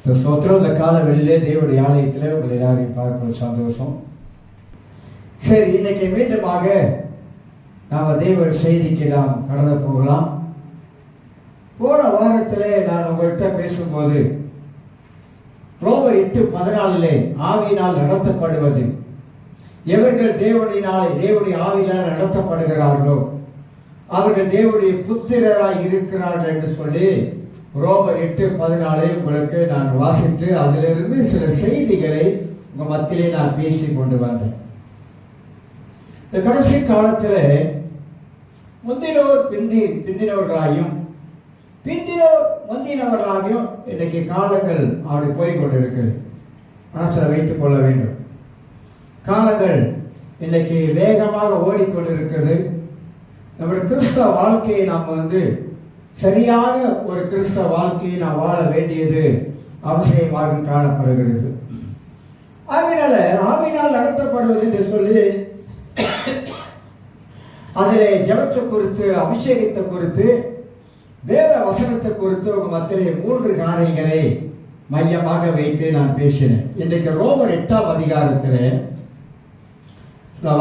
ஸ்தோத்திரம். இந்த கால வெளியிலே தேவனுடைய ஆலயத்தில் உங்கள் எல்லாரையும் பார்ப்பது சந்தோஷம். சரி, இன்னைக்கு மீண்டுமாக நாம் தேவ செய்திக்கு நாம் கடந்து போகலாம். போன வாரத்தில் நான் உங்கள்கிட்ட பேசும்போது ரோமர் 8:14 ஆவியினால் நடத்தப்படுவது, எவர்கள் தேவனுடைய ஆவியினால் நடத்தப்படுகிறார்களோ அவர்கள் தேவனுடைய புத்திரராய் இருக்கிறார்கள் என்று சொல்லி ரோமர் 8:14 உங்களுக்கு நான் வாசித்து அதிலிருந்து சில செய்திகளை உங்கள் மத்தியிலே நான் பேசி கொண்டு வந்தேன். இந்த கடைசி காலத்தில் முந்தினோர் பிந்தினவர்களாயும் பிந்தினோர் முந்தினவர்களாகியும் இன்றைக்கு காலங்கள் அப்படி போய்கொண்டிருக்கிறது. மனசில் வைத்துக் கொள்ள வேண்டும். காலங்கள் இன்னைக்கு வேகமாக ஓடிக்கொண்டிருக்கிறது. நம்முடைய கிறிஸ்தவ வாழ்க்கையை நாம் சரியாக ஒரு கிறிஸ்தவ வாழ்க்கையை நாம் வாழ வேண்டியது அவசியமாக காணப்படுகிறது. அதனால ஆவியினால் நடத்தப்படுவது என்று சொல்லி அதிலே ஜெபத்தை குறித்து, அபிஷேகத்தை குறித்து, வேத வசனத்தை குறித்து உங்க மத்தியிலே 3 காரியங்களை மையமாக வைத்து நான் பேசினேன். இன்றைக்கு ரோமர் 8ஆம் அதிகாரத்தில்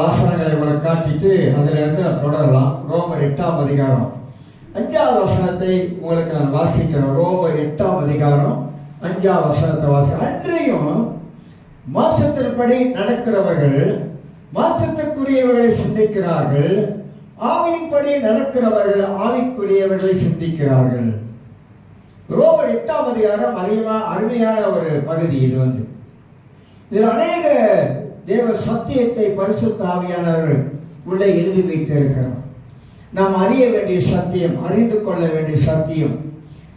வாசனங்களை உங்களுக்கு காட்டிட்டு அதில் இருந்து நான் தொடரலாம். ரோமர் 8ஆம் அதிகாரம் 5வது வசனத்தை உங்களுக்கு நான் வாசிக்கிறேன். ரோமர் 8ஆம் அதிகாரம் 5வது வசனத்தை அன்றையும் மாம்சத்தின்படி நடக்கிறவர்கள் மாம்சத்துக்குரியவர்களை சிந்திக்கிறார்கள், ஆவியின்படி நடக்கிறவர்கள் ஆவிக்குரியவர்களை சிந்திக்கிறார்கள். ரோமர் 8ஆம் அதிகாரம் அருமையான ஒரு பகுதி. இதில் அநேக தேவ சத்தியத்தை பரிசுத்த ஆவியானவர்கள் உள்ளே எழுதி வைத்திருக்கிறார். நாம் அறிய வேண்டிய சத்தியம், அறிந்து கொள்ள வேண்டிய சத்தியம்,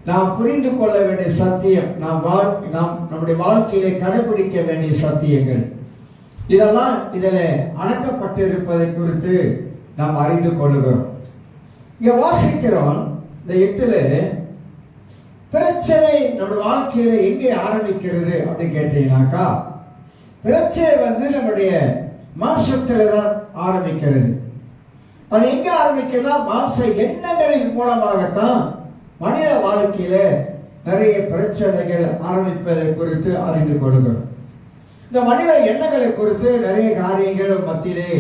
நாம் புரிந்து கொள்ள வேண்டிய சத்தியம், நாம் நம்முடைய வாழ்க்கையிலே கடைபிடிக்க வேண்டிய சத்தியங்கள், இதெல்லாம் இதில் அடக்கப்பட்டிருப்பதை குறித்து நாம் அறிந்து கொள்ளுகிறோம். இங்க வாசிக்கிறோம். இந்த 8ல் பிரச்சனை நம்முடைய வாழ்க்கையில எங்கே ஆரம்பிக்கிறது அப்படின்னு கேட்டீங்கன்னாக்கா, பிரச்சனை நம்முடைய மாம்சத்துல தான் ஆரம்பிக்கிறது. அது எங்க ஆரம்பிக்கிறதா? மாம்ச எண்ணங்களின் மூலமாகத்தான் மனித வாழ்க்கையில நிறைய பிரச்சனைகள் ஆரம்பிப்பதை குறித்து அறிந்து கொள்கிறோம். இந்த மனித எண்ணங்களை குறித்து நிறைய காரியங்கள் மத்தியிலே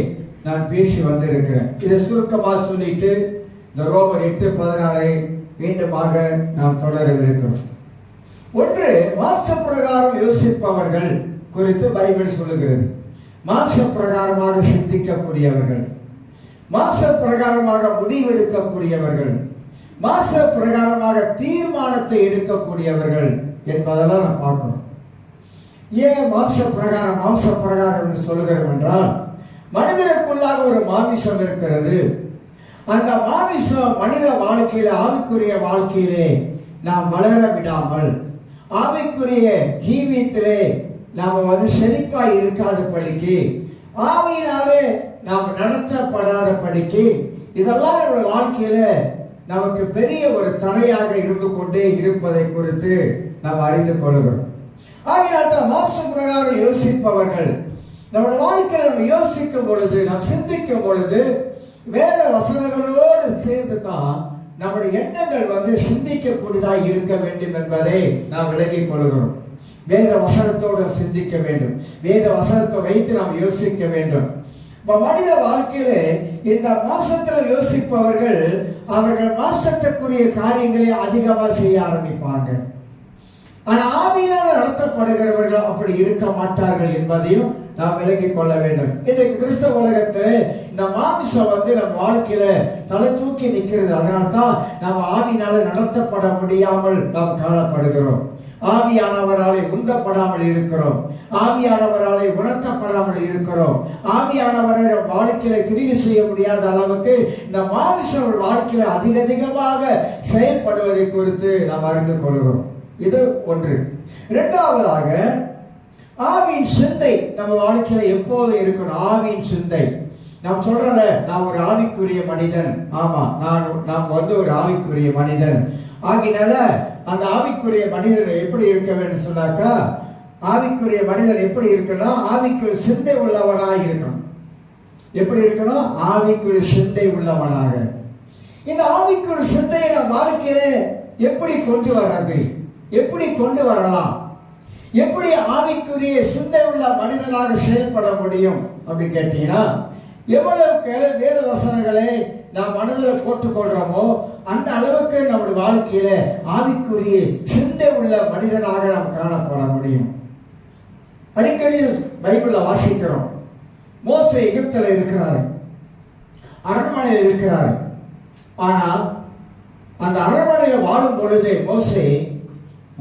நான் பேசி வந்திருக்கிறேன். இதை சுருக்கமாக சொல்லிட்டு இந்த ரோமர் 8:14 மீண்டுமாக நாம் தொடரவிருக்கிறோம். ஒன்று, மாம்ச பிரகாரம் யோசிப்பவர்கள் குறித்து பைபிள் சொல்லுகிறது. மாம்ச பிரகாரமாக சிந்திக்கக்கூடியவர்கள், மாம்ச பிரகாரமாக முடிவெடுக்கக்கூடியவர்கள், மாம்ச பிரகாரமாக தீர்மானத்தை எடுக்கக்கூடியவர்கள் என்பதெல்லாம் நான் பார்க்கணும். ஏன் மாம்ச பிரகாரம் என்று சொல்லுகிறோம் என்றால், மனிதனுக்குள்ளாக ஒரு மாமிசம் இருக்கிறது. அந்த மாமிசம் மனித வாழ்க்கையில, ஆவிக்குரிய வாழ்க்கையிலே நாம் வளர விடாமல், ஆவிக்குரிய ஜீவியத்திலே நாம் செழிப்பாய் இருக்காத படிக்கு, ஆவியினாலே நாம் நடத்தப்படாத படிக்கு, இதெல்லாம் நம்முடைய வாழ்க்கையில நமக்கு பெரிய ஒரு தடையாக இருந்து கொண்டே இருப்பதை குறித்து நாம் அறிந்து கொள்கிறோம். ஆகினால் தான் மாம்ச பிரகாரம் யோசிப்பவர்கள் நம்முடைய வாழ்க்கையில் நம்ம யோசிக்கும் பொழுது, நாம் சிந்திக்கும் பொழுது வேத வசனங்களோடு சேர்ந்து தான் நம்முடைய எண்ணங்கள் சிந்திக்கக்கூடியதாக இருக்க வேண்டும் என்பதை நாம் விலகிக் கொள்கிறோம். வேத வசனத்தோடு சிந்திக்க வேண்டும், வேத வசனத்தை வைத்து நாம் யோசிக்க வேண்டும். மனித வாழ்க்கையில இந்த மாம்சத்தில் யோசிப்பவர்கள் அவர்கள் மாம்சத்துக்குரிய காரியங்களை அதிகமாக செய்ய ஆரம்பிப்பாங்க. ஆனால் ஆவியினால் நடத்தப்படுகிறவர்கள் அப்படி இருக்க மாட்டார்கள் என்பதையும் நாம் விலகிக் கொள்ள வேண்டும். இன்றைக்கு கிறிஸ்தவ உலகத்தில் இந்த மாமிசம் நம்ம வாழ்க்கையில தலை தூக்கி நிற்கிறது. அதனால்தான் நாம் ஆவியினால நடத்தப்பட முடியாமல் நாம் காணப்படுகிறோம். ஆவியானவராலே உந்தப்படாமல் இருக்கிறோம், ஆவியானவராலே உணர்த்தப்படாமல் இருக்கிறோம், ஆவியானவரை வாழ்க்கையில கிரியை செய்ய முடியாத அளவுக்கு இந்த மாமிச வாழ்க்கையில அதிகமாக செயல்படுவதை குறித்து நாம் அறிந்து கொள்கிறோம். இது ஒன்று. இரண்டாவதாக, ஆவியின் சிந்தை நம்ம வாழ்க்கையில எப்போது இருக்கணும். ஆவியின் சிந்தை, நாம் சொல்றல, நான் ஒரு ஆவிக்குரிய மனிதன். ஆமா, நாம் ஒரு ஆவிக்குரிய மனிதன். ஆகினால அந்த ஆவிக்குரிய மனிதன் எப்படி இருக்க வேண்டும் சொன்னாக்கா, ஆவிக்குரிய மனிதன் எப்படி இருக்கணும்? ஆவிக்குரிய சிந்தை உள்ளவனாக இருக்கணும். எப்படி இருக்கணும்? ஆவிக்குரிய சிந்தை உள்ளவனாக. இந்த ஆவிக்குரிய சிந்தையை நம் வாழ்க்கையில எப்படி கொண்டு வர்றது, எப்படி கொண்டு வரலாம் எப்படி ஆவிக்குரிய சிந்தை உள்ள மனிதனாக செயல்பட முடியும் அப்படின்னு கேட்டீங்கன்னா, எவ்வளவுக்கு வேத வசனங்களை நாம் மனதில் போட்டுக்கொள்றோமோ அந்த அளவுக்கு நம்முடைய வாழ்க்கையில ஆவிக்குரிய சிந்தை உள்ள மனிதனாக நாம் காணப்பட முடியும். அடிக்கடி பைபிள்ல வாசிக்கிறோம், மோசே எகிப்தில் இருக்கிறார், அரண்மனையில் இருக்கிறார். ஆனால் அந்த அரண்மனையில் வாழும் பொழுது மோசே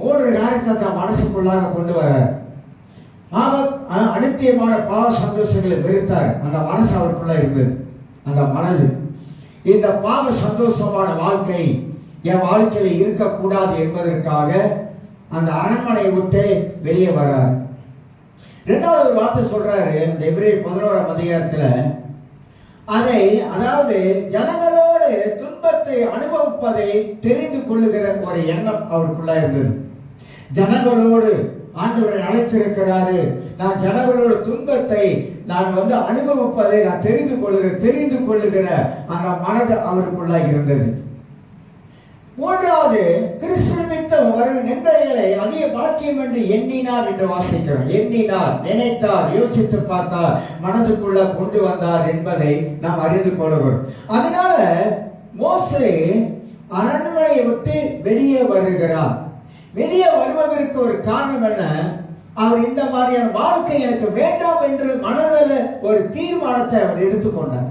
3 காரியத்தை தான் மனசுக்குள்ளாக கொண்டு வர. அனித்தியமான பாவ சந்தோஷங்களை வெறுத்தார். அந்த மனசு அவருக்குள்ள இருந்தது. அந்த மனது இந்த பாவ சந்தோஷமான வாழ்க்கை என் வாழ்க்கையில இருக்கக்கூடாது என்பதற்காக அந்த அரண்மனையை விட்டு வெளியே வர்றார். 2வது ஒரு வார்த்தை சொல்றாரு இந்த எபிரேயர் 11ஆம் அதிகாரத்துல, அதை அதாவது ஜனங்களோடு துன்பத்தை அனுபவிப்பதை தெரிந்து கொள்ளுகிற ஒரு எண்ணம் அவருக்குள்ள இருந்தது. ஜனங்களோடு ஆண்டவரை அழைத்திருக்கிறாரு, நான் ஜனங்களோட துன்பத்தை நான் அனுபவிப்பதை நான் தெரிந்து கொள்ளுகிற அந்த மனது அவருக்குள்ள இருந்தது. 3வது, கிறிஸ்துவித்த வரும் நிந்தைகளை அதிக பாக்கியம் என்று எண்ணினார் என்று வாசிக்கிறோம். எண்ணினார், நினைத்தார், யோசித்து பார்த்தார், மனதுக்குள்ள கொண்டு வந்தார் என்பதை நாம் அறிந்து கொள்கிறோம். அதனால மோசே அரண்மனையை விட்டு வெளியே வருகிறார். வெளியே வருவதற்கு ஒரு காரணம் என்ன? அவர் இந்த மாதிரியான வாழ்க்கை எனக்கு வேண்டாம் என்று மனதில் ஒரு தீர்மானத்தை அவர் எடுத்துக்கொண்டார்.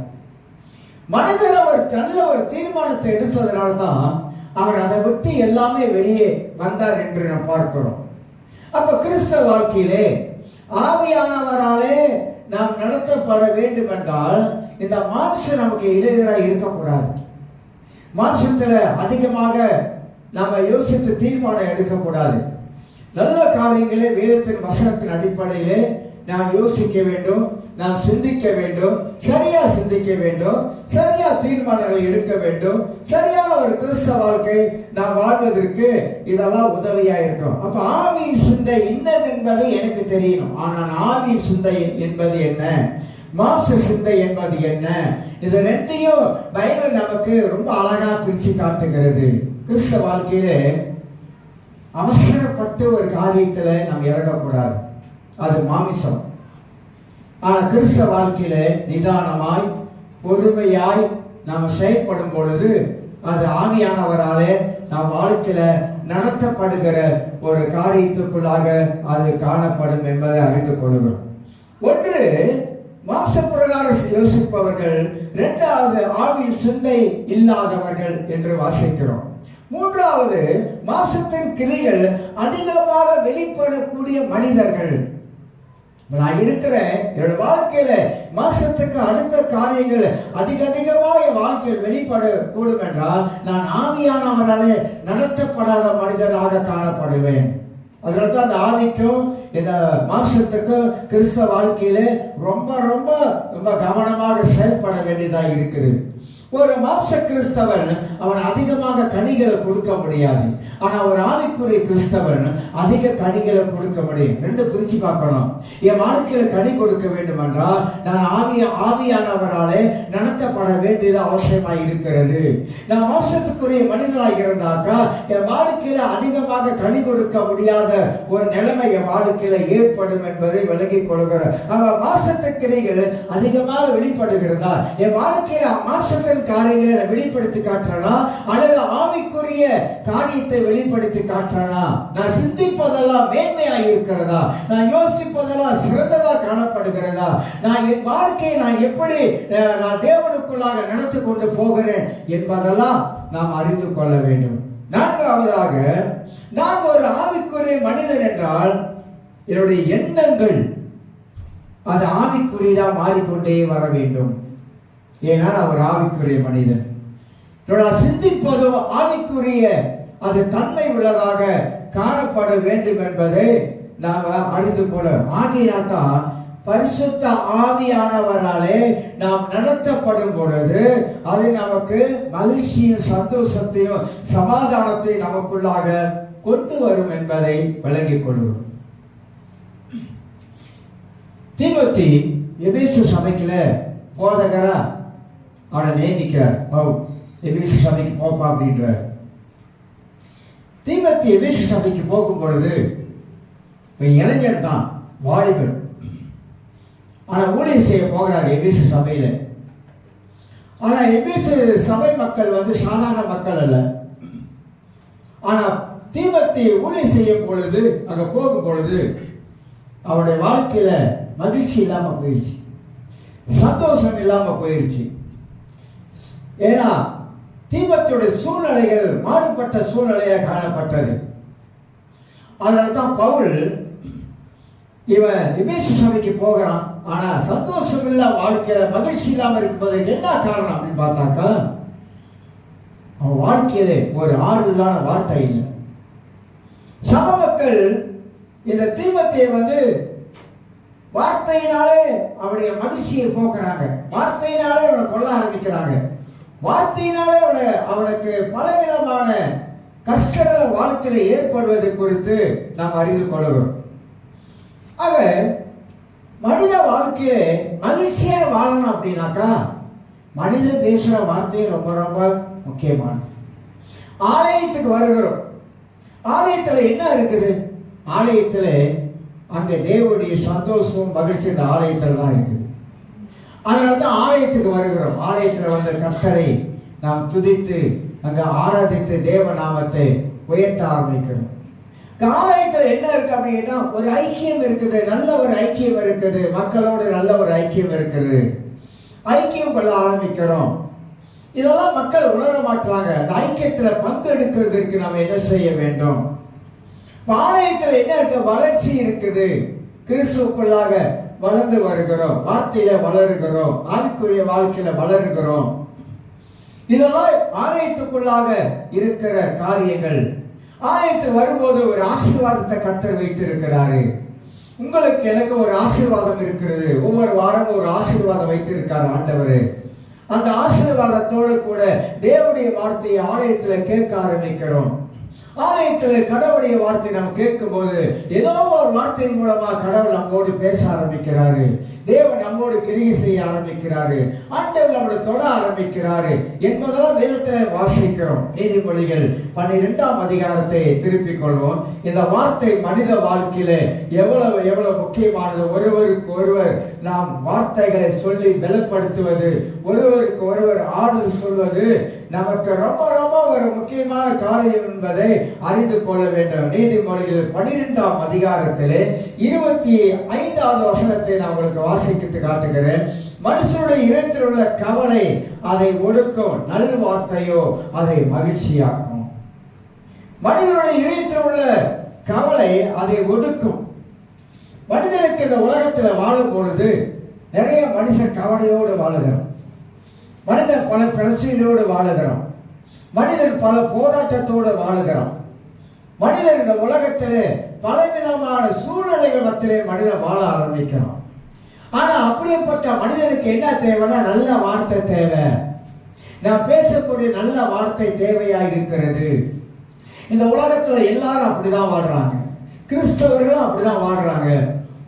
மனதில் ஒரு நல்ல ஒரு தீர்மானத்தை எடுத்ததுனால்தான் அவர் அதை விட்டு எல்லாமே வெளியே வந்தார் என்று நாம் பார்க்கிறோம். அப்ப கிறிஸ்தவ வாழ்க்கையிலே ஆவியானவராலே நாம் நடத்தப்பட வேண்டும் என்றால் இந்த மாம்சம் நமக்கு இடையூறாக இருக்கக்கூடாது. மாம்சத்துல அதிகமாக நாம யோசித்து தீர்மானம் எடுக்கக்கூடாது. நல்ல காரியங்களே வேதத்தின் வசனத்தின் அடிப்படையிலே நாம் யோசிக்க வேண்டும், நாம் சிந்திக்க வேண்டும், சரியா சிந்திக்க வேண்டும், சரியா தீர்மானங்களை எடுக்க வேண்டும். சரியான ஒரு கிறிஸ்தவ வாழ்க்கை நாம் வாழ்வதற்கு இதெல்லாம் உதவியா இருக்கும். அப்ப ஆவியின் சிந்தை இன்னது என்பது எனக்கு தெரியணும். ஆனால் ஆவியின் சிந்தை என்பது என்ன, மாம்ச சிந்தை என்பது என்ன, இது ரெண்டையும் பைபிள் நமக்கு ரொம்ப அழகா பிரிச்சு காட்டுகிறது. கிறிஸ்தவ வாழ்க்கையில அவசரப்பட்டு ஒரு காரியத்துல நாம் இறங்கக்கூடாது, அது மாமிசம். ஆனா கிறிஸ்தவ வாழ்க்கையில நிதானமாய் பொறுமையாய் நாம் செயல்படும் பொழுது அது ஆவியானவராலே நாம் வாழ்க்கையில நடத்தப்படுகிற ஒரு காரியத்திற்குள்ளாக அது காணப்படும் என்பதை அறிந்து கொள்கிறோம். ஒன்று, மாம்ச பிரகாரம் யோசிப்பவர்கள். 2வது, ஆவியின் சிந்தை இல்லாதவர்கள் என்று வாசிக்கிறோம். 3வது, மாம்சத்தின் கிரிகள் அதிகமாக வெளிப்படக்கூடிய மனிதர்கள். நான் இருக்கிறேன், என்னோட வாழ்க்கையில மாசத்துக்கு அடுத்த காரியங்கள் அதிகமாக என் வாழ்க்கையில் வெளிப்பட கூடும் என்றால் நான் ஆவியானவராலே நடத்தப்படாத மனிதனாக காணப்படுவேன். அதனால தான் அந்த ஆவிக்கும் இந்த மாம்சத்துக்கும் கிறிஸ்தவ வாழ்க்கையில ரொம்ப ரொம்ப ரொம்ப கவனமாக செயல்பட வேண்டியதாக இருக்குது. ஒரு மாம்ச கிறிஸ்தவன் அவன் அதிகமாக கனிகளை கொடுக்க முடியாது. ஆனா ஒரு ஆவிக்குரிய கிறிஸ்தவன் அதிக கனிகளை கொடுக்க முடியும். 2 பிரிச்சு பார்க்கணும். என் வாழ்க்கையில கனி கொடுக்க வேண்டும் என்றால் நான் ஆவியானவராலே நடத்தப்பட வேண்டியது அவசியமாக இருக்கிறது. நான் மாம்சத்துக்குரிய மனிதனாக இருந்தாக்கா என் வாழ்க்கையில அதிகமாக கனி கொடுக்க முடியாத ஒரு நிலைமை என் வாழ்க்கையில ஏற்படும் என்பதை விலகிக் கொள்கிறேன். அவன் மாம்சத்து கிரைகள் அதிகமாக வெளிப்படுகிறதா, என் வாழ்க்கையில மாம்சத்தின் காரியங்களை வெளிப்படுத்தி காட்டுறானா அல்லது ஆவிக்குரிய காரியத்தை வெளிப்படுத்தி காட்டுறானா? நான் சிந்திப்பதெல்லாம் மேன்மையாக இருக்கிறதா, நான் யோசிப்பதெல்லாம் சிறந்ததா காணப்படுகிறதா, நான் என் வாழ்க்கையை நான் எப்படி நான் தேவனுக்குள்ளாக நடத்தி கொண்டு போகிறேன் என்பதெல்லாம் நாம் அறிந்து கொள்ள வேண்டும். 4வதாக, நான் ஒரு ஆவிக்குரிய மனிதன் என்றால் என்னுடைய எண்ணங்கள் அது ஆவிக்குரியதா மாறிக்கொண்டே வர வேண்டும். ஏன்னா அவர் ஆவிக்குரிய மனிதன். சிந்திப்பதும் ஆவிக்குரிய அது தன்மை உள்ளதாக காணப்பட வேண்டும் என்பதை நாம் அறிந்து கொள்ள. ஆகியதான் பரிசுத்த ஆவியானவராலே நாம் நடத்தப்படும் பொழுது அது நமக்கு மகிழ்ச்சியும் சந்தோஷத்தையும் சமாதானத்தையும் நமக்குள்ளாக கொண்டு வரும் என்பதை விளங்கிக் கொள்வோம். தீமோத்தி எபேசு சபைக்குல போதகரா அவனை நியமிக்கிறார். எபேசு சபைக்கு போப்பா அப்படின்ற. தீமோத்தி எபேசு சபைக்கு போகும் பொழுது இளைஞர் தான், வாலிபர். ஆனால் ஊழியம் செய்ய போகிறார் எபேசு சபையில். ஆனால் எபேசு சபை மக்கள் சாதாரண மக்கள் அல்ல. ஆனால் தீமோத்தேயு ஊழியம் செய்யும் பொழுது, அங்கே போகும் பொழுது அவருடைய வாழ்க்கையில மகிழ்ச்சி இல்லாமல் போயிடுச்சு, சந்தோஷம் இல்லாமல் போயிடுச்சு. ஏன்னா தீமோத்தேயுடைய சூழ்நிலைகள் மாறுபட்ட சூழ்நிலையாக காணப்பட்டது. அதனால தான் பவுல் இவன் எபேசு சபைக்கு போகிறான். ஆனா சந்தோஷம் இல்ல, வாழ்க்கையில மகிழ்ச்சி இல்லாமல் இருக்கும்போது என்ன காரணம் அப்படின்னு பார்த்தாக்கா, அவன் வாழ்க்கையில ஒரு ஆறுதலான வார்த்தை இல்லை. சபை மக்கள் இந்த தீமோத்தேயுவை வார்த்தையினாலே அவனுடைய மகிழ்ச்சியை போக்குறாங்க, வார்த்தையினாலே அவனை கொல்ல ஆரம்பிக்கிறாங்க, வார்த்தையினாலே அவனுக்கு பலவிதமான கஷ்டங்கள் வாழ்க்கையில ஏற்படுவது குறித்து நாம் அறிந்து கொள்கிறோம். ஆக மனித வாழ்க்கையை மகிழ்ச்சியா வாழணும் அப்படின்னாக்கா மனிதன் பேசுற வார்த்தை ரொம்ப ரொம்ப முக்கியமானது. ஆலயத்துக்கு வருகிறோம், ஆலயத்துல என்ன இருக்குது? ஆலயத்துல அங்க தேவனுடைய சந்தோஷம் மகிழ்ச்சி இந்த ஆலயத்துல தான் இருக்குது. அதனால்தான் ஆலயத்துக்கு வருகிறோம். ஆலயத்துல கர்த்தரை நாம் துதித்து அங்க ஆராதித்து தேவ நாமத்தை உயர்த்த ஆரம்பிக்கிறோம். ஆலயத்தில் என்ன இருக்கு அப்படின்னா ஒரு ஐக்கியம் இருக்குது, நல்ல ஒரு ஐக்கியம் இருக்குது, மக்களோடு நல்ல ஒரு ஐக்கியம் இருக்குது, ஐக்கியம் கொள்ள ஆரம்பிக்கிறோம். இதெல்லாம் மக்கள் உணர மாட்டாங்க. அந்த ஐக்கியத்துல பங்கெடுக்கிறதுக்கு நம்ம என்ன செய்ய வேண்டும்? ஆலயத்தில் என்ன இருக்கு? வளர்ச்சி இருக்குது, கிறிஸ்துவுக்குள்ளாக வளர்ந்து வருகிறோம், வார்த்தையில வளருகிறோம், ஆவிக்குரிய வாழ்க்கையில வளருகிறோம். இதெல்லாம் ஆலயத்துக்குள்ளாக இருக்கிற காரியங்கள். ஆலயத்துக்கு வரும்போது ஒரு ஆசீர்வாதத்தை கர்த்தர் வைத்து இருக்கிறாரு. உங்களுக்கு எனக்கு ஒரு ஆசீர்வாதம் இருக்கிறது. ஒவ்வொரு வாரமும் ஒரு ஆசீர்வாதம் வைத்திருக்காரு ஆண்டவர். அந்த ஆசீர்வாதத்தோடு கூட தேவனுடைய வார்த்தையை ஆலயத்துல கேட்க ஆரம்பிக்கிறோம். ஆலயத்துல கடவுளுடைய வார்த்தை நாம் கேட்கும் போது ஏதோ ஒரு வார்த்தையின் மூலமா கடவுள் நம்மோடு பேச ஆரம்பிக்கிறாரு, தேவன் நம்மோடு கிரியை செய்ய ஆரம்பிக்கிறாரு, ஆண்டவர் நம்மளை தொட ஆரம்பிக்கிறாரு என்பதெல்லாம் வேதத்துல வாசிக்கிறோம். நீதிமொழிகள் 12ஆம் அதிகாரத்தை திருப்பிக் கொள்வோம். இந்த வார்த்தை மனித வாழ்க்கையில எவ்வளவு எவ்வளவு முக்கியமானது. ஒருவருக்கு ஒருவர் நாம் வார்த்தைகளை சொல்லி பலப்படுத்துவது, ஒருவருக்கு ஒருவர் ஆறுதல் சொல்வது நமக்கு ரொம்ப ரொம்ப ஒரு முக்கியமான காரியம் என்பதை அறிந்து கொள்ள வேண்டும். நீதிமொழிகள் 12ஆம் அதிகாரத்திலே 25வது வசனத்தை நான் உங்களுக்கு வாசித்து காட்டுகிறேன். மனுஷனுடைய இதயத்தில் உள்ள கவலை அதை ஒடுக்கும், நல் வார்த்தையோ அதை மகிழ்ச்சியாக்கும். மனிதனுடைய இதயத்தில் உள்ள கவலை அதை ஒடுக்கும். மனிதனுக்கு இந்த உலகத்தில் வாழும் பொழுது நிறைய மனுஷன் கவலையோடு வாழுகிறான், மனிதன் பல பிரச்சனையோடு வாழுகிறான், மனிதன் பல போராட்டத்தோடு வாழுகிறான். மனிதன் இந்த உலகத்திலே பலவிதமான சூழ்நிலைகள் மத்தியிலே மனிதன் வாழ ஆரம்பிக்கிறான். ஆனா அப்படிப்பட்ட மனிதனுக்கு என்ன தேவைன்னா நல்ல வார்த்தை தேவை. நான் பேசக்கூடிய நல்ல வார்த்தை தேவையா இருக்கிறது. இந்த உலகத்துல எல்லாரும் அப்படிதான் வாழ்றாங்க, கிறிஸ்தவர்களும் அப்படிதான் வாழ்றாங்க,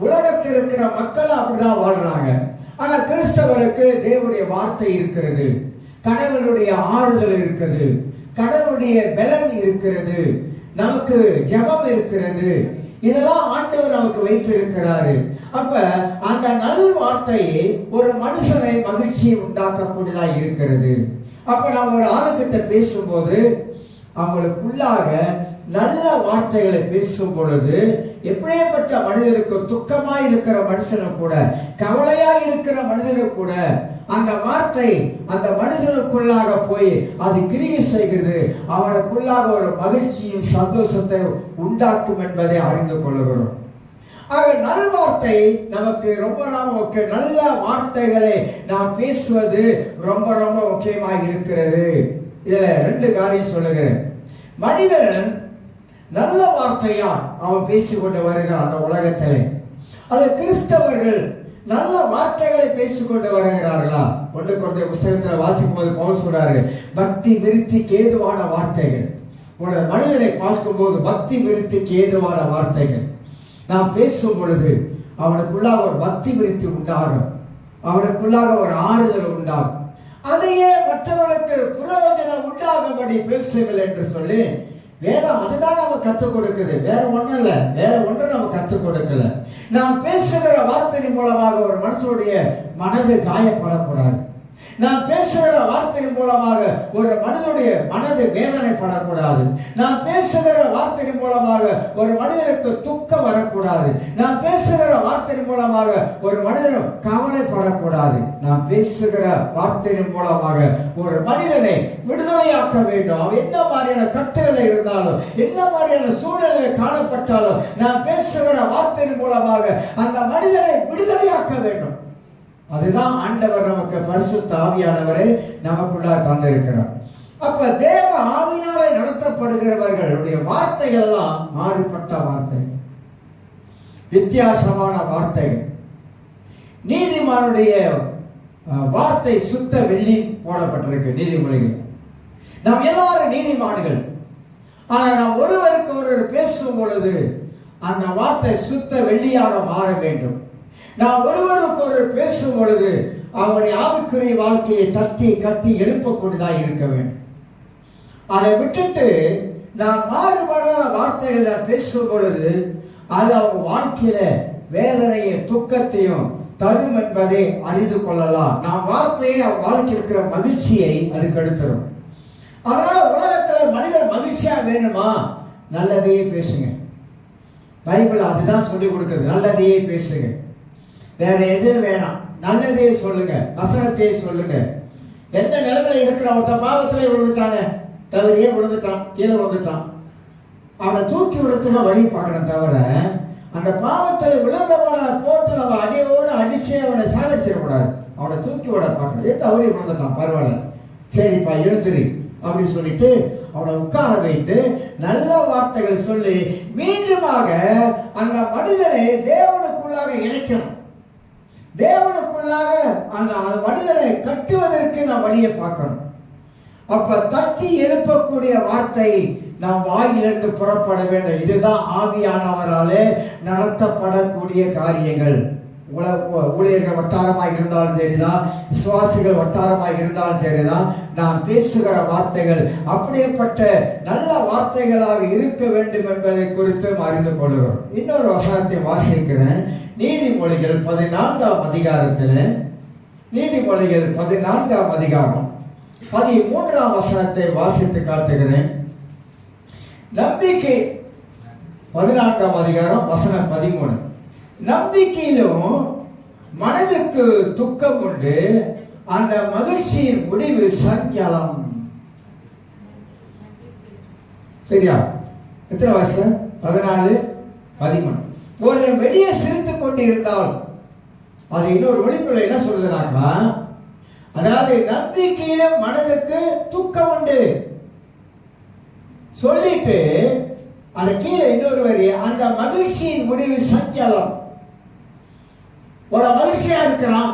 உலகத்தில் இருக்கிற மக்களும் அப்படிதான் வாழ்றாங்க. ஆனா கிறிஸ்தவருக்கு தேவனுடைய வார்த்தை இருக்கிறது, கடவுளுடைய ஆறுதல் இருக்கிறது, கடவுளுடைய பலன் இருக்கிறது, நமக்கு ஜெபம் இருக்கிறது. இதெல்லாம் ஆண்டவர் நமக்கு வைத்திருக்கிறாரு. அப்ப அந்த நல் வார்த்தையை ஒரு மனுஷனை மகிழ்ச்சியை உண்டாக்கக்கூடியதா இருக்கிறது. அப்ப நம்ம ஒரு ஆளுகிட்ட பேசும்போது அவங்களுக்குள்ளாக நல்ல வார்த்தைகளை பேசும் பொழுது எப்படியேப்பட்ட மனிதனுக்கு துக்கமாய் இருக்கிற மனுஷனுக்கு கூட, கவலையாய் இருக்கிற மனிதனுக்கு கூட அந்த வார்த்தை அந்த மனிதனுக்குள்ளாக போய் அது கிரியை செய்கிறது, அவனுக்குள்ளாக ஒரு மகிழ்ச்சியும் சந்தோஷத்தை உண்டாக்கும் என்பதை அறிந்து கொள்கிறோம். ஆக நல்வார்த்தை நமக்கு ரொம்ப ரொம்ப முக்கியம். நல்ல வார்த்தைகளை நாம் பேசுவது ரொம்ப ரொம்ப முக்கியமாக இருக்கிறது. இதுல 2 காரியம் சொல்லுகிறேன். மனிதன் நல்ல வார்த்தையா அவன் பேசிக்கொண்டு வருகிறான் அந்த உலகத்திலே. அது கிறிஸ்தவர்கள் நல்ல வார்த்தைகளை பேசிக்கொண்டு வருகிறார்களா? ஒன்று கொண்ட புஸ்தகத்தில் வாசிக்கும் போது பவுல் சொல்றாரு, பக்தி விருத்திக்கு ஏதுவான வார்த்தைகள். ஒரு மனிதனை பார்க்கும் போது பக்தி விருத்திக்கு ஏதுவான வார்த்தைகள் நாம் பேசும் பொழுது அவனுக்குள்ளாக ஒரு பக்தி விருத்தி உண்டாகும், அவனுக்குள்ளாக ஒரு ஆறுதல் உண்டாகும். அதையே மற்றவர்களுக்கு பிரயோஜனம் உண்டாகும்படி பேசுங்கள் என்று சொல்லி வேதம் அதுதான் நம்ம கற்றுக் கொடுக்குது, வேற ஒன்றும் இல்லை. வேற ஒன்றும் நம்ம கற்றுக் கொடுக்கல. நாம் பேசுகிற வார்த்தையின் மூலமாக ஒரு மனுஷனுடைய மனது காயப்படக்கூடாது. நாம் பேசுகிற வார்த்தையின் மூலமாக ஒரு மனிதனுடைய மனது வேதனைப்படக்கூடாது. நாம் பேசுகிற வார்த்தையின் மூலமாக ஒரு மனிதனுக்கு துக்கம் வரக்கூடாது. நாம் பேசுகிற வார்த்தையின் மூலமாக ஒரு மனிதன் கவலைப்படக்கூடாது. நாம் பேசுகிற வார்த்தையின் மூலமாக ஒரு மனிதனை விடுதலையாக்க வேண்டும். அவன் என்ன மாதிரியான கட்டுகளை இருந்தாலும், என்ன மாதிரியான சூழ்நிலை காணப்பட்டாலும், நாம் பேசுகிற வார்த்தையின் மூலமாக அந்த மனிதனை விடுதலையாக்க வேண்டும். அதுதான் ஆண்டவர் நமக்கு பரிசுத்த ஆவியானவரை நமக்குள்ள தந்திருக்கிறார். அப்ப தேவ ஆவியினாலே நடத்தப்படுகிறவர்களுடைய வார்த்தைகள் எல்லாம் மாறுபட்ட வார்த்தைகள், வித்தியாசமான வார்த்தைகள். நீதிமானுடைய வார்த்தை சுத்த வெள்ளி போடப்பட்டிருக்கு நீதிமொழிகள். நாம் எல்லாரும் நீதிமான்கள். ஆனா நாம் ஒருவருக்கு ஒருவர் பேசும் பொழுது அந்த வார்த்தை சுத்த வெள்ளியாக மாற வேண்டும். நாம் ஒருவருக்கு ஒரு பேசும் பொழுது அவருடைய ஆவிக்குரிய வாழ்க்கையை தட்டி கட்டி எழுப்பக்கூடியதாக இருக்க வேண்டும். அதை விட்டுட்டு நாம் மாறுபாடான வார்த்தைகளை பேசும் பொழுது அது அவங்க வாழ்க்கையில வேதனையை துக்கத்தையும் தரும் என்பதை அறிந்து கொள்ளலாம். நாம் வார்த்தையை அவங்க வாழ்க்கையில் இருக்கிற மகிழ்ச்சியை அதுக்கு எடுத்துரும். அதனால உலகத்துல மனிதர் மகிழ்ச்சியா வேணுமா, நல்லதையே பேசுங்க. பைபிள் அதுதான் சொல்லிக் கொடுக்குறது, நல்லதையே பேசுங்க. வேற எதுவும் வேணாம், நல்லதே சொல்லுங்க, வசனத்தையே சொல்லுங்க. எந்த நிலைமையில இருக்கிற ஒருத்த பாவத்திலே விழுந்துட்டாங்க, தவறியே விழுந்துட்டான், கீழே விழுந்துட்டான், அவனை தூக்கி விடுறதுக்கு வழி பார்க்கணும். தவிர அந்த பாவத்தில் விழுந்தவனை போட்டு நம்ம அடியோடு அடிச்சு அவனை சாகடிச்சிடக்கூடாது. அவனை தூக்கி விட பார்க்கணும். ஏன் தவறி விழுந்துட்டான், பரவாயில்ல, சரிப்பா எழுத்துரு அப்படின்னு சொல்லிட்டு அவனை உட்கார வைத்து நல்ல வார்த்தைகள் சொல்லி மீண்டுமாக அந்த மனிதனை தேவனுக்குள்ளாக இணைக்கணும். தேவனுக்குள்ளாக அந்த மனிதனை கட்டுவதற்கு நாம் வழியை பார்க்கணும். அப்ப தட்டி எழுப்பக்கூடிய வார்த்தை நாம் வாயிலிருந்து புறப்பட வேண்டும். இதுதான் ஆவியானவராலே நடத்தப்படக்கூடிய காரியங்கள். ஊழியர்கள் வட்டாரமாக இருந்தாலும் சரிதான், விசுவாசிகள் வட்டாரமாக இருந்தாலும் சரிதான், நாம் பேசுகிற வார்த்தைகள் அப்படியேப்பட்ட நல்ல வார்த்தைகளாக இருக்க வேண்டும் என்பதை குறித்து அறிந்து கொள்கிறோம். இன்னொரு வசனத்தை வாசிக்கிறேன். நீதிமொழிகள் 14ஆம் அதிகாரத்தில், நீதிமொழிகள் 14ஆம் அதிகாரம் 13ஆம் வசனத்தை வாசித்து காட்டுகிறேன். நம்பிக்கை 14ஆம் அதிகாரம் வசனம் 13. நம்பிக்கையிலும் மனதுக்கு துக்கம் உண்டு, அந்த மகிழ்ச்சியின் முடிவு சஞ்சலம். சரியா? எத்தனை வருஷம்? 14, 13. ஒரு வெளியே சிரித்துக் கொண்டு இருந்தால் அது இன்னொரு வெளிப்புல என்ன சொல்லுதுனாக்கா, அதாவது நம்பிக்கையிலும் மனதுக்கு துக்கம் உண்டு சொல்லிட்டு அது கீழே இன்னொரு வரி, அந்த மகிழ்ச்சியின் முடிவு சஞ்சலம். ஒரு மகிழ்ச்சியா இருக்கிறான்,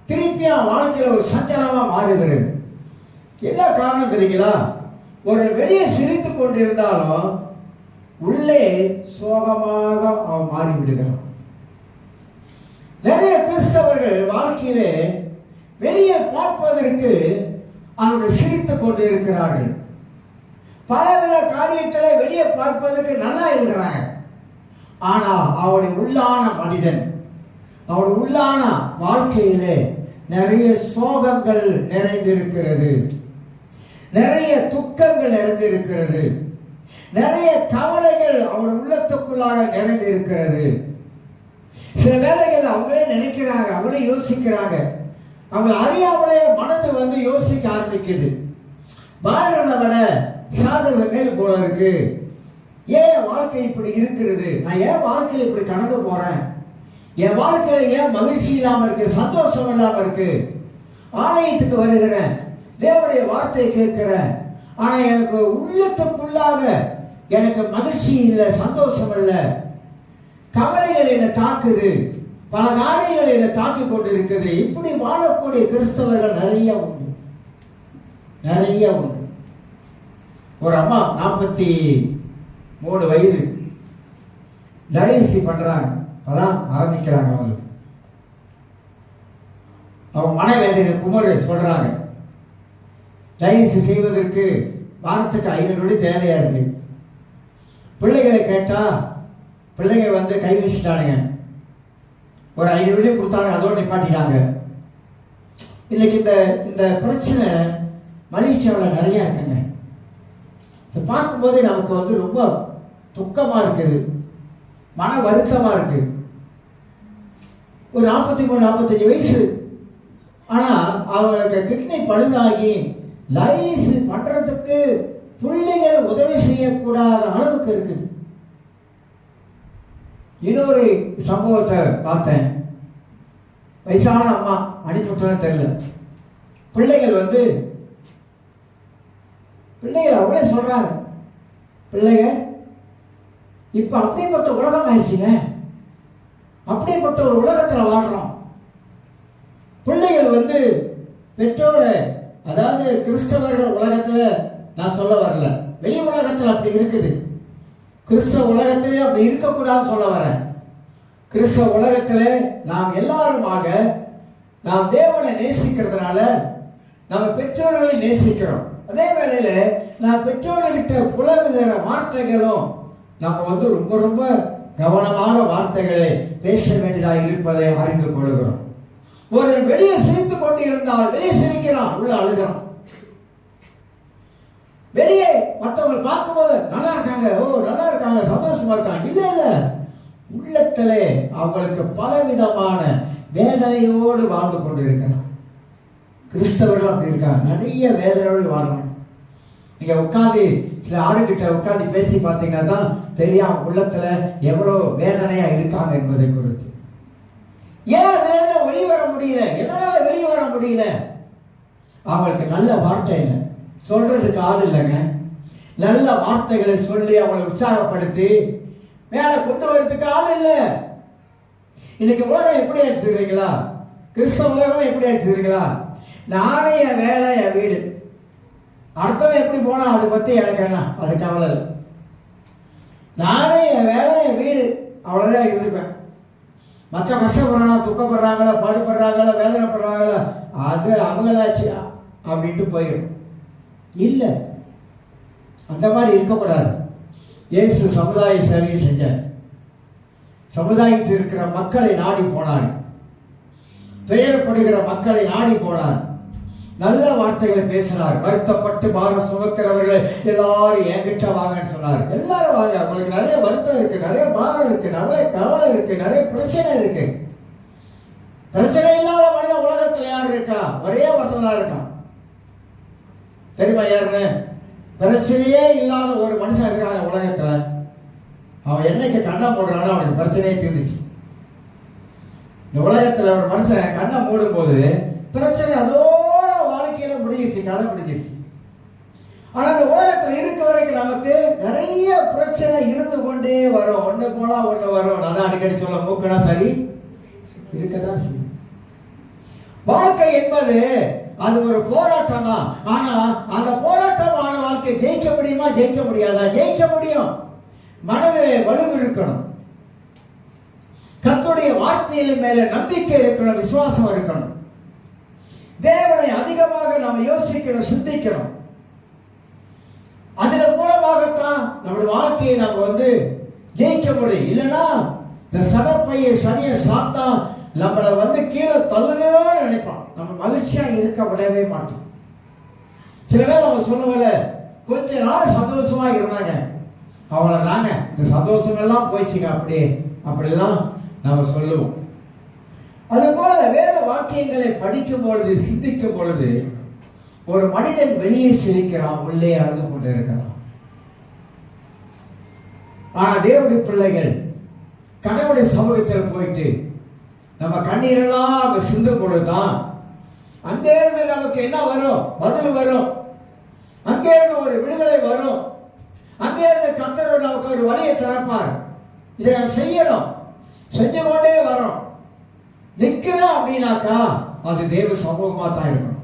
திருப்பியா வாழ்க்கையில ஒரு சஞ்சலமா மாறுகிறது. என்ன காரணம் தெரியுங்களா? ஒரு வெளியே சிரித்துக் கொண்டிருந்தாலும் உள்ளே சோகமாக அவன் மாறிவிடுகிறான். நிறைய கிறிஸ்தவர்கள் வாழ்க்கையிலே வெளியே பார்ப்பதற்கு அவர்கள் சிரித்துக் கொண்டு இருக்கிறார்கள். பலவித காரியத்தில் வெளியே பார்ப்பதற்கு நல்லா இருக்கிறாங்க. ஆனா அவருடைய உள்ளான மனிதன், அவருடைய உள்ளான வாழ்க்கையிலே நிறைய சோகங்கள் நிறைந்திருக்கிறது, நிறைய துக்கங்கள் நிறைந்திருக்கிறது, நிறைய கவலைகள் அவருடைய உள்ளத்துக்குள்ளாக நிறைந்திருக்கிறது. சில வேளைகள் அவங்களே நினைக்கிறாங்க, அவங்களே யோசிக்கிறாங்க, அவங்களை அறியாமலே மனது யோசிக்க ஆரம்பிக்குது. வாழ்றதை விட சாதனை மேல் போல இருக்கு, ஏன் வாழ்க்கை இப்படி இருக்கிறது, நான் ஏன் வாழ்க்கையில் இப்படி கடந்து போறேன், என் வாழ்க்கையில ஏன் மகிழ்ச்சி இல்லாம இருக்கு, சந்தோஷம் இல்லாம இருக்கு. ஆலயத்துக்கு வருகிறேன், தேவனுடைய வார்த்தையை கேட்கிறேன், ஆனா எனக்கு உள்ளத்துக்குள்ளாக எனக்கு மகிழ்ச்சி இல்லை, சந்தோஷம் இல்லை, கவலைகள் என்னை தாக்குது, பல காரியங்கள் என்னை தாக்கி கொண்டு இருக்குது. இப்படி வாழக்கூடிய கிறிஸ்தவர்கள் நிறைய உண்டு, நிறைய உண்டு. ஒரு அம்மா 43 வயது, டயாலிசி பண்றாங்க, அதான் ஆரம்பிக்கிறாங்க. அவங்க மனவேதனை குமரு சொல்றாங்க, டயாலிசி செய்வதற்கு வாரத்துக்கு 500 வெள்ளி தேவையா இருக்கு. பிள்ளைகளை கேட்டா பிள்ளைங்க வந்து கை வீசிட்டானுங்க. ஒரு 5 வெள்ளி கொடுத்தாங்க, அதோடு நிப்பாட்டிட்டாங்க. இன்னைக்கு இந்த இந்த பிரச்சனை மலேசியாவில் நிறைய இருக்குங்க. இதை பார்க்கும்போதே நமக்கு வந்து ரொம்ப துக்கமா இருக்குது, மன வருத்தமா இருக்கு. ஒரு 43-45 வயசு, ஆனா அவங்களுக்கு கிட்னி பழுதாகி லைலிஸ் பண்றதுக்கு பிள்ளைகள் உதவி செய்யக்கூடாத அளவுக்கு இருக்குது. இன்னொரு சம்பவத்தை பார்த்தேன். வயசான அம்மா அனுப்பிவிட்டோன்னு தெரியல. பிள்ளைகள் அவங்களே சொல்றாங்க, பிள்ளைங்க இப்ப அப்படிப்பட்ட உலகம் ஆயிடுச்சுங்க, அப்படிப்பட்ட ஒரு உலகத்துல வாழ்றோம். பிள்ளைகள் பெற்றோரை, அதாவது கிறிஸ்தவர்கள் உலகத்துல நான் சொல்ல வரல, வெளி உலகத்துல அப்படி இருக்குது. கிறிஸ்தவ உலகத்திலே அப்படி இருக்கக்கூடாதுன்னு சொல்ல வரேன். கிறிஸ்தவ உலகத்திலே நாம் எல்லாருமாக நாம் தேவனை நேசிக்கிறதுனால நம்ம பெற்றோர்களை நேசிக்கிறோம். அதே வேளையில நாம் பெற்றோர்கிட்ட புலவுகிற வார்த்தைகளும் நம்ம ரொம்ப ரொம்ப கவனமான வார்த்தைகளை பேச வேண்டியதாக இருப்பதை அறிந்து கொள்கிறோம். ஒரு வெளியே சிரித்துக் கொண்டு இருந்தால் வெளியே சிரிக்கிறான், உள்ள அழுகிறான். வெளியே மற்றவங்க பார்க்கும்போது நல்லா இருக்காங்க, ஓ நல்லா இருக்காங்க, சந்தோஷமா இருக்காங்க. இல்ல இல்ல, உள்ளத்திலே அவங்களுக்கு பலவிதமான வேதனையோடு வாழ்ந்து கொண்டு இருக்கிறான். கிறிஸ்தவர்கள் அப்படி இருக்காங்க, நிறைய வேதனையோடு வாழ்றாங்க. நீங்க உட்காந்து சில ஆளுகிட்ட உட்காந்து பேசி பார்த்தீங்கன்னா தான் தெரியும் உள்ளத்துல எவ்வளவு வேதனையா இருக்காங்க என்பதை குறித்து. ஏன் அதுல வெளிவர முடியல? எதனால வெளிவர முடியல? அவங்களுக்கு நல்ல வார்த்தை இல்லை, சொல்றதுக்கு ஆள் இல்லைங்க. நல்ல வார்த்தைகளை சொல்லி அவங்களை உற்சாகப்படுத்தி மேலே கொண்டு வரதுக்கு ஆள் இல்லை. இன்னைக்கு உலகம் எப்படி அடிச்சுக்கிறீங்களா? கிறிஸ்தவ உலகம் எப்படி அடிச்சுக்கிறீங்களா? நானே என் வேலை, என் வீடு, அடுத்தவன் எப்படி போனா அதை பத்தி எனக்கு என்ன, அது கவலை இல்லை. நானே என் வேலை, என் வீடு, அவ்வளவுதான் இருந்துப்பேன். மற்ற கஷ்டப்படுறாங்க, துக்கப்படுறாங்களா, பாடுபடுறாங்களா, வேதனைப்படுறாங்களா, அது அவங்களாச்சு அப்படின்ட்டு போயிடும். இல்லை, அந்த மாதிரி இருக்கக்கூடாது. இயேசு சமுதாய சேவையை செஞ்சார். சமுதாயத்தில் இருக்கிற மக்களை நாடி போனார், துயரப்படுகிற மக்களை நாடி போனார், நல்ல வார்த்தைகளை பேசினார். வருத்தப்பட்டு பாரம் சுமக்கிறவர்கள் எல்லாரும் என்கிட்ட வாங்கன்னு சொன்னார். எல்லாரும் வாங்க, உங்களுக்கு நிறைய வருத்தம் இருக்கு, நிறைய பாரம் இருக்கு, நிறைய கவலை இருக்கு, நிறைய பிரச்சனை இருக்கு. பிரச்சனை இல்லாத மனிதன் உலகத்தில் யார் இருக்கா? ஒரே ஒருத்தன் தான் இருக்கான். தெரியுமா யாருன்னு? பிரச்சனையே இல்லாத ஒரு மனுஷன் இருக்காங்க உலகத்துல. அவன் என்னைக்கு கண்ணை மூடுறானோ அவனுக்கு பிரச்சனையே தீர்ந்துச்சு. இந்த உலகத்துல ஒரு மனுஷன் கண்ணை மூடும் போது பிரச்சனை அதோட வாழ்க்கையில முடிஞ்சிருச்சு, கதை முடிஞ்சிருச்சு. ஆனா இந்த உலகத்துல இருக்க வரைக்கும் நமக்கு நிறைய பிரச்சனை இருந்து கொண்டே வரும். ஒண்ணு போனா ஒண்ணு வரும். நான் அடிக்கடி சொல்ல, மூக்குனா சரி இருக்கதான் சரி. வாழ்க்கை என்பது அது ஒரு போராட்டம் தான். ஆனா அந்த போராட்டமான வாழ்க்கை ஜெயிக்க முடியுமா? ஜெயிக்க முடியாதா? ஜெயிக்க முடியும். மனதிலே வலு இருக்கணும், கர்த்தருடைய வார்த்தையின் மேல நம்பிக்கை இருக்கணும், விசுவாசம் இருக்கணும், தேவனை அதிகமாக நாம் யோசிக்கணும், சிந்திக்கணும். அதுல மூலமாகத்தான் நம்முடைய வாழ்க்கையை நம்ம ஜெயிக்க முடியும். இல்லைன்னா இந்த சடப்பையை சனியை சாத்தா நம்மளை கீழே தள்ளணும்னு நினைப்பான். நம்ம மகிழ்ச்சியா இருக்க விடவே மாட்டோம். சில பேர் நம்ம சொல்லுவோம்ல, கொஞ்ச நாள் சந்தோஷமா இருந்தாங்க, அவ்வளவுதாங்க, இந்த சந்தோஷம் எல்லாம் போயிடுச்சுங்க, அப்படிலாம் நாம சொல்லுவோம். அது போல வேத வாக்கியங்களை படிக்கும் பொழுது, சிந்திக்கும் பொழுது ஒரு மனிதன் வெளியே சிரிக்கிறான், உள்ளே அழுது கொண்டு இருக்கிறான். ஆனா தேவனுடைய பிள்ளைகள் கடவுளுடைய சமூகத்தில் போயிட்டு நம்ம கண்ணீரெல்லாம் அங்க சிந்தும் பொழுதுதான் அங்கே இருந்து நமக்கு என்ன வரும்? பதில் வரும். அங்கே இருந்து ஒரு விடுதலை வரும். அங்கே இருந்து கர்த்தர் நமக்கு ஒரு வழியை திறப்பார். இதை நாம் செய்யணும், செஞ்சு கொண்டே வரோம். நிக்கிறோம் அப்படின்னாக்கா அது தேவ சமூகமா தான் இருக்கும்.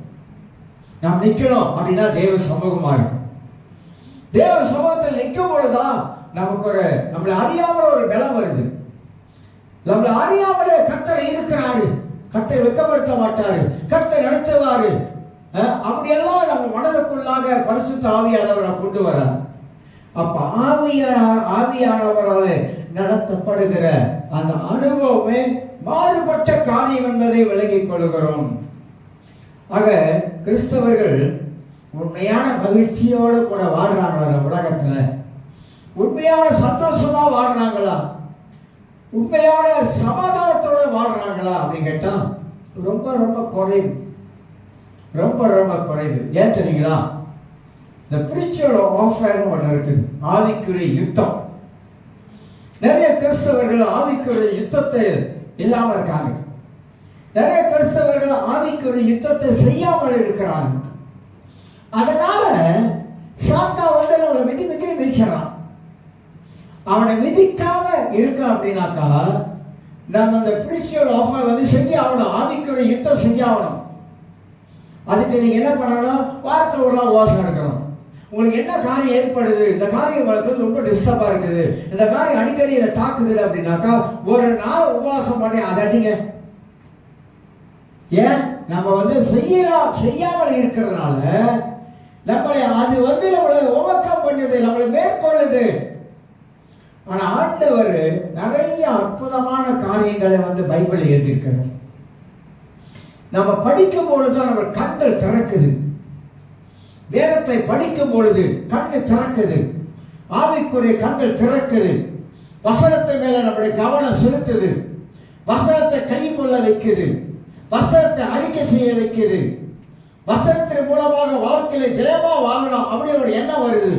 நாம் நிக்கணும் அப்படின்னா தேவ சமூகமா இருக்கும். தேவ சமூகத்தில் நிற்கும் பொழுதுதான் நமக்கு நம்மளை அறியாமல் ஒரு பலம் வருது. நம்மளை அறியாமலே கர்த்தர் இருக்கிறாரு, கர்த்தர் வெட்கப்படுத்த மாட்டாரு, கர்த்தர் நடத்துவாரு. அப்படியெல்லாம் நம்ம மனதுக்குள்ளாக பரிசுத்த ஆவியானவரை கொண்டு வராது. அப்ப ஆவியானவரால் நடத்தப்படுகிற அந்த அனுபவமே மாறுபட்ட காரியம் என்பதை விளங்கிக் கொள்கிறோம். ஆக கிறிஸ்தவர்கள் உண்மையான மகிழ்ச்சியோடு கூட வாழ்றாங்களா? உலகத்துல உண்மையான சந்தோஷமா வாழ்றாங்களா? உண்மையான சமாதானத்தோடு வாழ்றாங்களா அப்படின்னு கேட்டா ரொம்ப ரொம்ப குறைவு, ரொம்ப ரொம்ப குறைவு. ஏன் தெரியுங்களா? இந்த ஸ்பிரிச்சுவல் வார்ஃபேர் ஒன்று இருக்குது, ஆவிக்குரிய யுத்தம். நிறைய கிறிஸ்தவர்கள் ஆவிக்குரிய யுத்தத்தை இல்லாமல் இருக்காங்க. நிறைய கிறிஸ்தவர்கள் ஆவிக்குரிய யுத்தத்தை செய்யாமல் இருக்கிறாங்க. அதனால சாத்தா வந்து நம்மளை மிதிச்சிடறான். அவனை மிதிக்காம இருக்க அப்படின்னாக்கா நம்ம அந்த ஸ்பிரிச்சுவல் வார்ஃபேர் வந்து செஞ்சு ஆகணும், ஆவிக்குரிய யுத்தம் செஞ்சாகணும். அதுக்கு நீங்க என்ன பண்ணணும்? வாரத்தில் ஒரு நாள் உபவாசம் எடுக்கணும். உங்களுக்கு என்ன காரியம் ஏற்படுது, இந்த காரியம் வளர்க்கிறது ரொம்ப டிஸ்டர்பா இருக்குது, இந்த காரியம் அடிக்கடி என்னை தாக்குது அப்படின்னாக்கா ஒரு நாள் உபவாசம் பண்ணி அதை அடிங்க. ஏன்? நம்ம வந்து செய்யாமல் இருக்கிறதுனால நம்மளை அது வந்து நம்மளை ஓவர்கம் பண்ணுது, நம்மளை மேற்கொள்ளுது. ஆனா ஆண்டவர் நிறைய அற்புதமான காரியங்களை வந்து பைபிள் எழுதியிருக்கிறார். நம்ம படிக்கும் பொழுதுதான் நம்ம கண்கள் திறக்குது. வேதத்தை படிக்கும் பொழுது கண்ணு திறக்குது, ஆவிக்குரிய கண்கள் திறக்குது. வசனத்தை மேல நம்முடைய கவனம் செலுத்துது, வசனத்தை கை கொள்ள வைக்குது, வசனத்தை அறிக்கை செய்ய வைக்குது. வசனத்தின் மூலமாக வாழ்க்கையில ஜெயமா வாழணும் அப்படி ஒரு எண்ணம் வருது.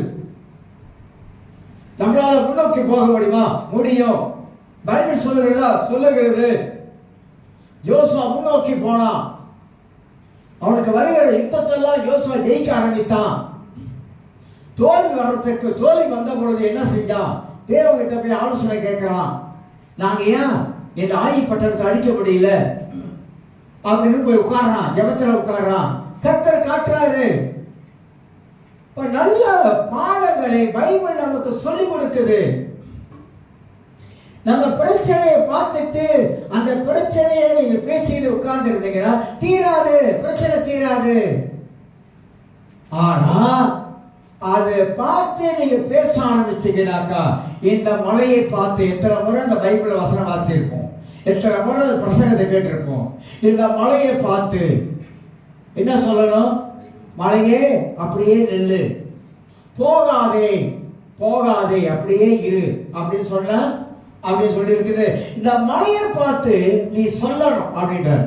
நம்மளால முன்னோக்கி போக முடியுமா? முடியும். பைபிள் சொல்லுகிறது யோசுவா முன்னோக்கி போனான். அவனுக்கு வருகிற யுத்தத்தெல்லாம் யோசுவா ஜெயிக்க ஆரம்பித்தான். தோல்வி வந்த பொழுது என்ன செஞ்சான்? தேவகிட்ட போய் ஆலோசனை கேட்கறான். நாங்க ஏன் இந்த ஆயி பட்டணத்தை அடிக்க முடியல அப்படின்னு போய் உட்கார்றான், ஜெபத்துல உட்கார்றான். கர்த்தர் காட்டுறாரு. இப்ப நல்ல பாடங்களை பைபிள் நமக்கு சொல்லி கொடுக்குது. நம்ம பிரச்சனையை பார்த்துட்டு அந்த பிரச்சனையை நீங்க பேசிட்டு உட்கார்ந்து இருந்தீங்கன்னா தீராது, பிரச்சனை தீராது. ஆனா அதை பார்த்து நீங்க பேச ஆரம்பிச்சீங்கன்னாக்கா இந்த மலையை பார்த்து எத்தனை முறை அந்த பைபிள் வசனம் வாசிச்சிருப்போம், எத்தனை முறை பிரசங்கத்தை கேட்டிருப்போம். இந்த மலையை பார்த்து என்ன சொல்லணும்? மலையே அப்படியே நெல்லு, போகாதே போகாதே அப்படியே இரு அப்படின்னு சொன்ன அப்படின்னு சொல்லி இருக்குது. இந்த மலையை பார்த்து நீ சொல்லணும் அப்படின்ற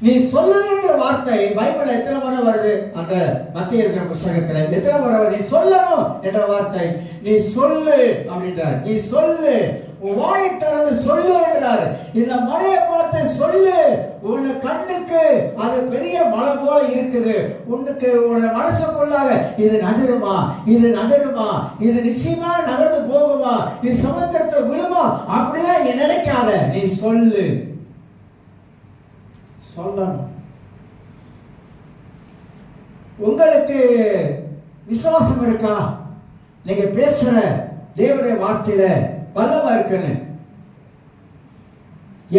நீ சொல்லணுன்ற வார்த்தை பைபிள் எத்தனை முறை வருது? அந்த மத்திய இருக்கிற புஸ்தகத்துல எத்தனை முறை வருது? நீ சொல்லணும் என்ற வார்த்தை. நீ சொல்லு அப்படின்றார். நீ சொல்லு, உன் வாயை திறந்து சொல்லு என்றார். இந்த மலையை பார்த்து சொல்லு. உன் கண்ணுக்கு அது பெரிய மலை போல இருக்குது. உனக்கு உன் மனசுக்குள்ளாக இது நகருமா, இது நகருமா, இது நிச்சயமா நகர்ந்து போகுமா, இது சமுத்திரத்தை விழுமா அப்படிலாம் நீ நினைக்காத. நீ சொல்லு, சொல்லணும். உங்களுக்கு விசுவாசம் இருக்கா? நீங்க பேசுற தேவனுடைய வார்த்தையில வல்லமா இருக்குன்னு.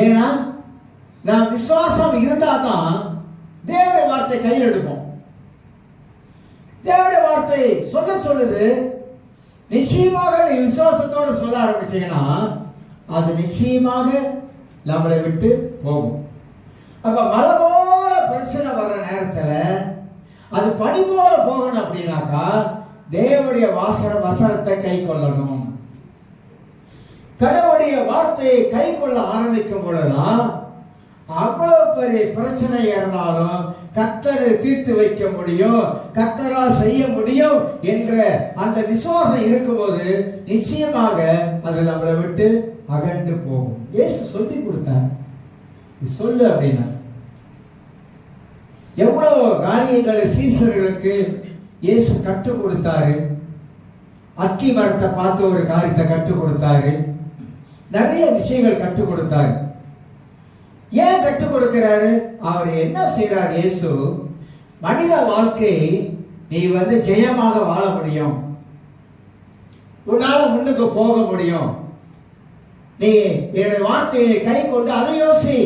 ஏன்னா நான் விசுவாசம் இருந்தா தான் தேவனுடைய வார்த்தை கையில் எடுப்போம். தேவனுடைய வார்த்தை சொல்லுது. நிச்சயமாக நீ விசுவாசத்தோடு சொல்ல ஆரம்பிச்சீங்கன்னா அது நிச்சயமாக நம்மளை விட்டு போகும். அப்ப மலை போல பிரச்சனை வர்ற நேரத்துல அது பனி போல போகணும் அப்படின்னாக்கா தேவனுடைய வசனத்தை கை கொள்ளணும். கடவுளுடைய வார்த்தையை கை கொள்ள ஆரம்பிக்கும் பொழுதுதான் அவ்வளவு பெரிய பிரச்சனை இருந்தாலும் கர்த்தரை தீர்த்து வைக்க முடியும், கர்த்தரால் செய்ய முடியும் என்ற அந்த விசுவாசம் இருக்கும்போது நிச்சயமாக அது நம்மளை விட்டு அகன்று போகும். இயேசு சொல்லி கொடுத்தார், சொல்லு அப்படின்னா. எவ்வளவு காரியங்களை சீசர்களுக்கு இயேசு கற்றுக் கொடுத்தாரு. அக்கி மரத்தை பார்த்து ஒரு காரியத்தை கற்றுக் கொடுத்தாரு. நிறைய விஷயங்கள் கற்றுக் கொடுத்தாரு. ஏன் கற்றுக் கொடுக்கிறாரு? அவர் என்ன செய்யறார்? இயேசு மனித வாழ்க்கை நீ ஜெயமாக வாழ முடியும், உன்னால முன்னுக்கு போக முடியும், நீ என்னுடைய வார்த்தையை கை கொண்டு அதை யோசி.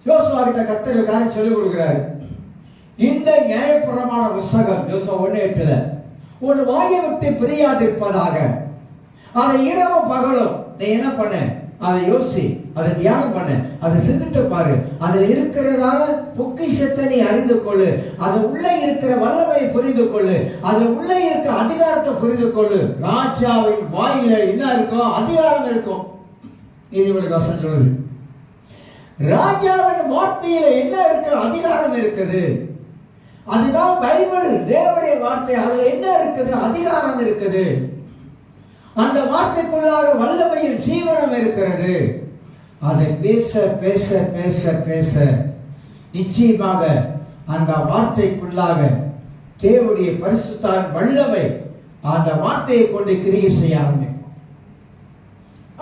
யோசுவா கிட்ட கர்த்தர் காரியம் சொல்லிக் கொடுக்கிறாரு. இந்த நியாயப்பிரமாண புஸ்தகம் யோசுவா 1:8 உன் வாயை விட்டு பிரியாதிருப்பதாக. அதை இரவும் பகலும் நீ என்ன பண்ண, அதை யோசி, அதை தியானம் பண்ணு, அதை சிந்தித்து பாரு. அதில் இருக்கிறதான பொக்கிஷத்தை நீ அறிந்து கொள்ளு. அது உள்ளே இருக்கிற வல்லமையை புரிந்து கொள்ளு. அதில் உள்ளே இருக்கிற அதிகாரத்தை புரிந்து கொள்ளு. ராஜாவின் வாயில என்ன இருக்கும்? அதிகாரம் இருக்கும். நீதிபதி வசனம் சொல்லுது, ராஜாவின் வார்த்தையில என்ன இருக்கு? அதிகாரம் இருக்குது. அதுதான் பைபிள், தேவனுடைய வார்த்தை. அதுல என்ன இருக்குது? அதிகாரம் இருக்குது. அந்த வார்த்தைக்குள்ளாக வல்லமையின் ஜீவனம் இருக்கிறது. அதை பேச பேச பேச பேச நிச்சயமாக அந்த வார்த்தைக்குள்ளாக தேவனுடைய பரிசுத்த வல்லமை அந்த வார்த்தையை கொண்டு கிரியை செய்ய ஆரம்பிக்கும்.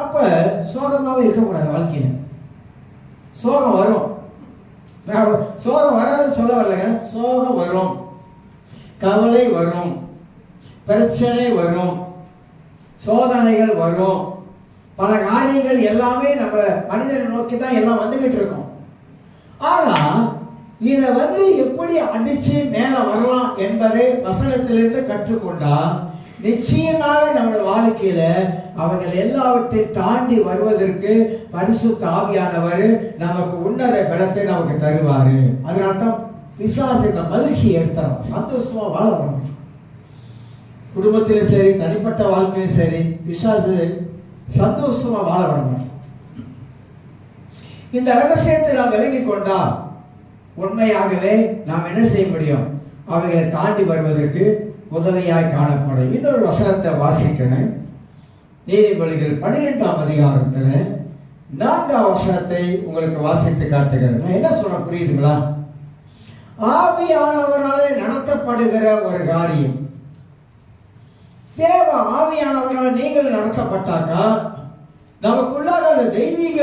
அப்ப சோகமாவே இருக்கக்கூடாது. வாழ்க்கையில சோகம் வரும். சோகம் வராதுன்னு சொல்ல வரலங்க. சோகம் வரும், கவலை வரும், பிரச்சனை வரும், சோதனைகள் வரும், பல காரியங்கள் எல்லாமே நம்ம மனிதனை நோக்கி தான் எல்லாம் வந்துகிட்டு இருக்கோம். ஆனா இதை எப்படி அடிச்சு மேல வரலாம் என்பதை வசனத்திலிருந்து கற்றுக்கொண்டா நிச்சயமாக நம்ம வாழ்க்கையில அவர்கள் எல்லாவற்றையும் தாண்டி வருவதற்கு பரிசுத்த ஆவியானவர் நமக்கு உன்னத பலத்தை நமக்கு தருவாரு. அதனால்தான் பிசாசு மகிழ்ச்சி எடுத்துறோம், சந்தோஷமா வாழ வரணும். குடும்பத்திலும் சரி, தனிப்பட்ட வாழ்க்கையிலும் சரி, பிசாசு சந்தோஷமா வாழ வரணும். இந்த ரகசியத்தை நாம் விளங்கி கொண்டா உண்மையாகவே நாம் என்ன செய்ய முடியும்? அவைகளை தாண்டி வருவதற்கு உதவியாய் காணப்படும். இன்னொரு வசனத்தை வாசிக்கிறேன். நீதிமொழிகள் 12ஆம் அதிகாரத்தில் 4ஆம் வசனத்தை உங்களுக்கு வாசித்து காட்டுகிறேன். நான் என்ன சொல்ல புரியுதுங்களா? ஆவியானவராலே நடத்தப்படுகிற ஒரு காரியம், தேவ ஆவியானவரால் நீங்கள் நடத்தப்பட்டாக்கா நமக்குள்ளாக அந்த தெய்வீக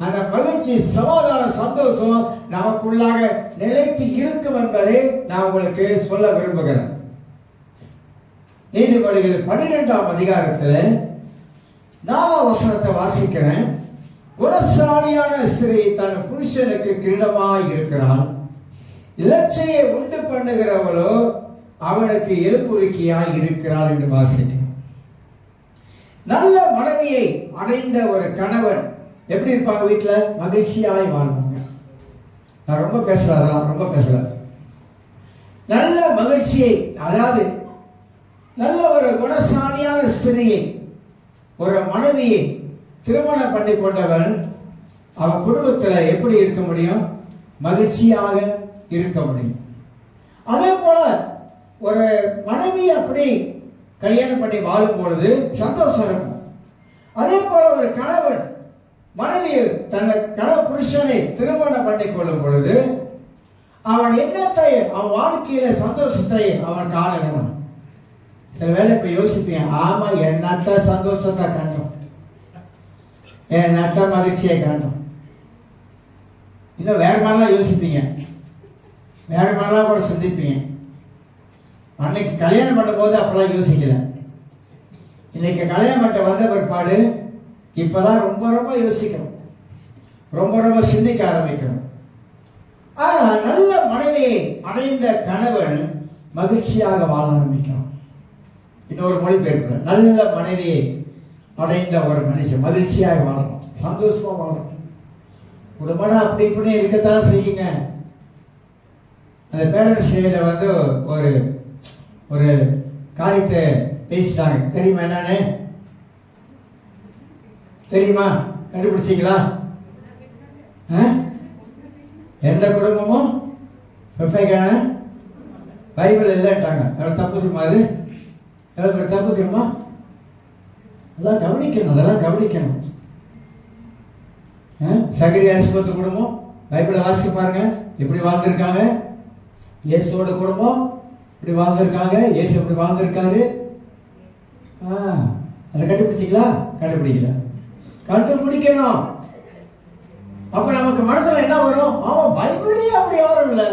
அந்த மகிழ்ச்சி, சமாதானம், சந்தோஷம் நமக்குள்ளாக நிலைத்து இருக்கும் என்பதை நான் உங்களுக்கு சொல்ல விரும்புகிறேன். நீதிமொழிகள் 12ஆம் அதிகாரத்தில் 4ஆம் வசனத்தை வாசிக்கிறேன். குணசாலியான ஸ்திரீ தன் புருஷனுக்கு கிரீடமாய் இருக்கிறாள், இலச்சையை உண்டு பண்ணுகிறவளோ அவனுக்கு எழுப்புரிக்கையாய் இருக்கிறாள் என்று வாசிக்கிறேன். நல்ல மனைவியை அடைந்த ஒரு கணவன் எப்படி இருப்பாங்க? வீட்டில் மகிழ்ச்சியாய் வாழ்வாங்க. நான் ரொம்ப பேசல, அதெல்லாம் ரொம்ப பேசல. நல்ல மகிழ்ச்சியை, அதாவது நல்ல ஒரு குணசாலியான ஸ்திரியை, ஒரு மனைவியை திருமணம் பண்ணி கொண்டவன் அவன் குடும்பத்தில் எப்படி இருக்க முடியும்? மகிழ்ச்சியாக இருக்க முடியும். அதே போல ஒரு மனைவி அப்படி கல்யாணம் பண்ணி வாழும் பொழுது சந்தோஷம் இருக்கும். அதே போல ஒரு கணவன் மனைவி தன் புருஷனை திருமணம் பண்ணி கொள்ளும் பொழுது அவன் எண்ணத்தை, அவன் வாழ்க்கையில சந்தோஷத்தை அவன் காணுகிறான். சில வேலை இப்ப யோசிப்பேன், ஆமா என்னத்த சந்தோஷத்தை காணும், என்னத்த மகிழ்ச்சியை காணும். இன்னும் வேற மாதிரிலாம் யோசிப்பீங்க, வேற மாதிரிலாம் கூட சிந்திப்பீங்க. அன்னைக்கு கல்யாணம் பண்ணும் போது அப்பெல்லாம் யோசிக்கல. இன்னைக்கு கல்யாணம் பண்ண வந்த பிற்பாடு இப்பதான் ரொம்ப ரொம்ப யோசிக்கிறோம், ரொம்ப ரொம்ப சிந்திக்க ஆரம்பிக்கிறோம். ஆனா நல்ல மனைவியை அடைந்த கணவன் மகிழ்ச்சியாக வாழ ஆரம்பிக்கிறான். இன்னொரு மொழிபெயர்ப்பு, நல்ல மனைவியை அடைந்த ஒரு மனுஷன் மகிழ்ச்சியாக வாழணும், சந்தோஷமா வாழணும். குடும்பம் அப்படி இப்படி இருக்கத்தான் செய்யுங்க. அந்த பேரண்ட்ஸ் டேல ஒரு ஒரு காரியத்தை பேசிட்டாங்க. தெரியுமா என்னன்னு? தெரியுமா? கண்டுபிடிச்சிங்களா? எந்த குடும்பமும் பெர்ஃபெக்டான பைபிள் இல்லைட்டாங்க. எவ்வளோ தப்பு தெரியுமா? அது எவ்வளோ பேர் தப்பு தெரியுமா? அதெல்லாம் கவனிக்கணும், அதெல்லாம் கவனிக்கணும். சகரியா எலிசபெத் குடும்பம் பைபிளை வாசித்து பாருங்க, எப்படி வாழ்ந்திருக்காங்க. இயேசுவோட குடும்பம் இப்படி வாழ்ந்திருக்காங்க, இயேசு எப்படி வாழ்ந்திருக்காரு. அதை கண்டுபிடிச்சிங்களா? கண்டுபிடிக்கல, கண்டுபிடிக்கணும். அப்ப நமக்கு மனசுல என்ன வரும்? ஆமா, பைபிளே அப்படி யாரும் இல்லை.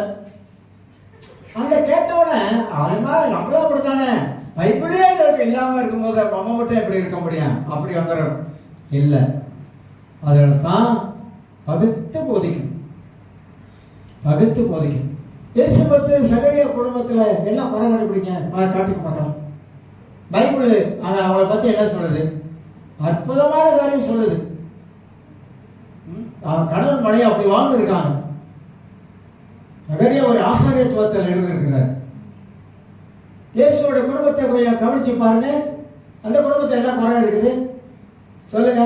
அந்த கேட்டவுடனே அதனால நம்மளும் அப்படித்தானே, பைபிளே இல்லாம இருக்கும்போது நம்ம மட்டும் எப்படி இருக்க முடியும்? அப்படி வந்துடும் இல்லை. அதனால தான் பகுத்து போதிக்கும், பகுத்து போதிக்கும். எலிசபெத் சகரியா குடும்பத்தில் எல்லாம் குறை கண்டுபிடிங்க, காட்டிக்க மாட்டோம். பைபிள் அவளை பத்தி என்ன சொல்லுது? அற்புதமான காரியம் சொல்லுது. அவன் கணவன் மனைவி அப்படி வாழ்ந்துருக்காங்க. நிறைய ஒரு ஆசாரியத்துவத்தில் இருந்திருக்கிறார். இயேசுவோட குடும்பத்தை கொஞ்சம் கவனிச்சு பாருங்க. அந்த குடும்பத்தில் என்ன குறை இருக்குது சொல்லுங்க?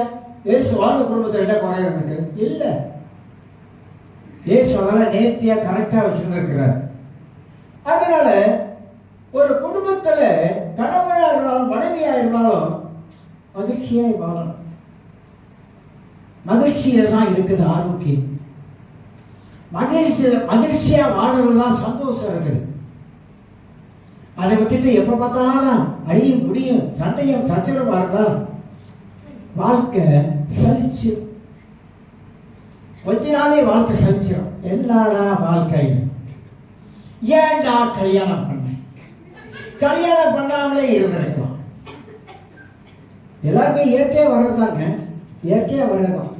இயேசு வாழ்ந்த குடும்பத்தில் என்ன குறை இருக்குது? இல்லை. இயேசு அதெல்லாம் நேர்த்தியா கரெக்டா வச்சிருந்திருக்கிறார். அதனால ஒரு குடும்பத்துல கணவனா இருந்தாலும் மனைவியா இருந்தாலும் மகிழ்ச்சியா வாழணும். மகிழ்ச்சியில தான் இருக்குது ஆரோக்கியம். மகிழ்ச்சியா வாழ்றது தான் சந்தோஷம் இருக்குது. அதை விட்டுட்டு எப்ப பார்த்தாலும் அழியும் முடியும் சண்டையும் சச்சரவா இருந்தா வாழ்க்கை சலிச்சு, கொஞ்ச நாளே வாழ்க்கை சலிச்சிடும். என்னடா வாழ்க்கை, ஏன்டா கல்யாணம் பண்ண, கல்யாணம் பண்ணாமலே இருந்திருக்கலாம். எல்லாருமே இயற்கையா வர்றதாங்க, இயற்கையா வர்றதான்.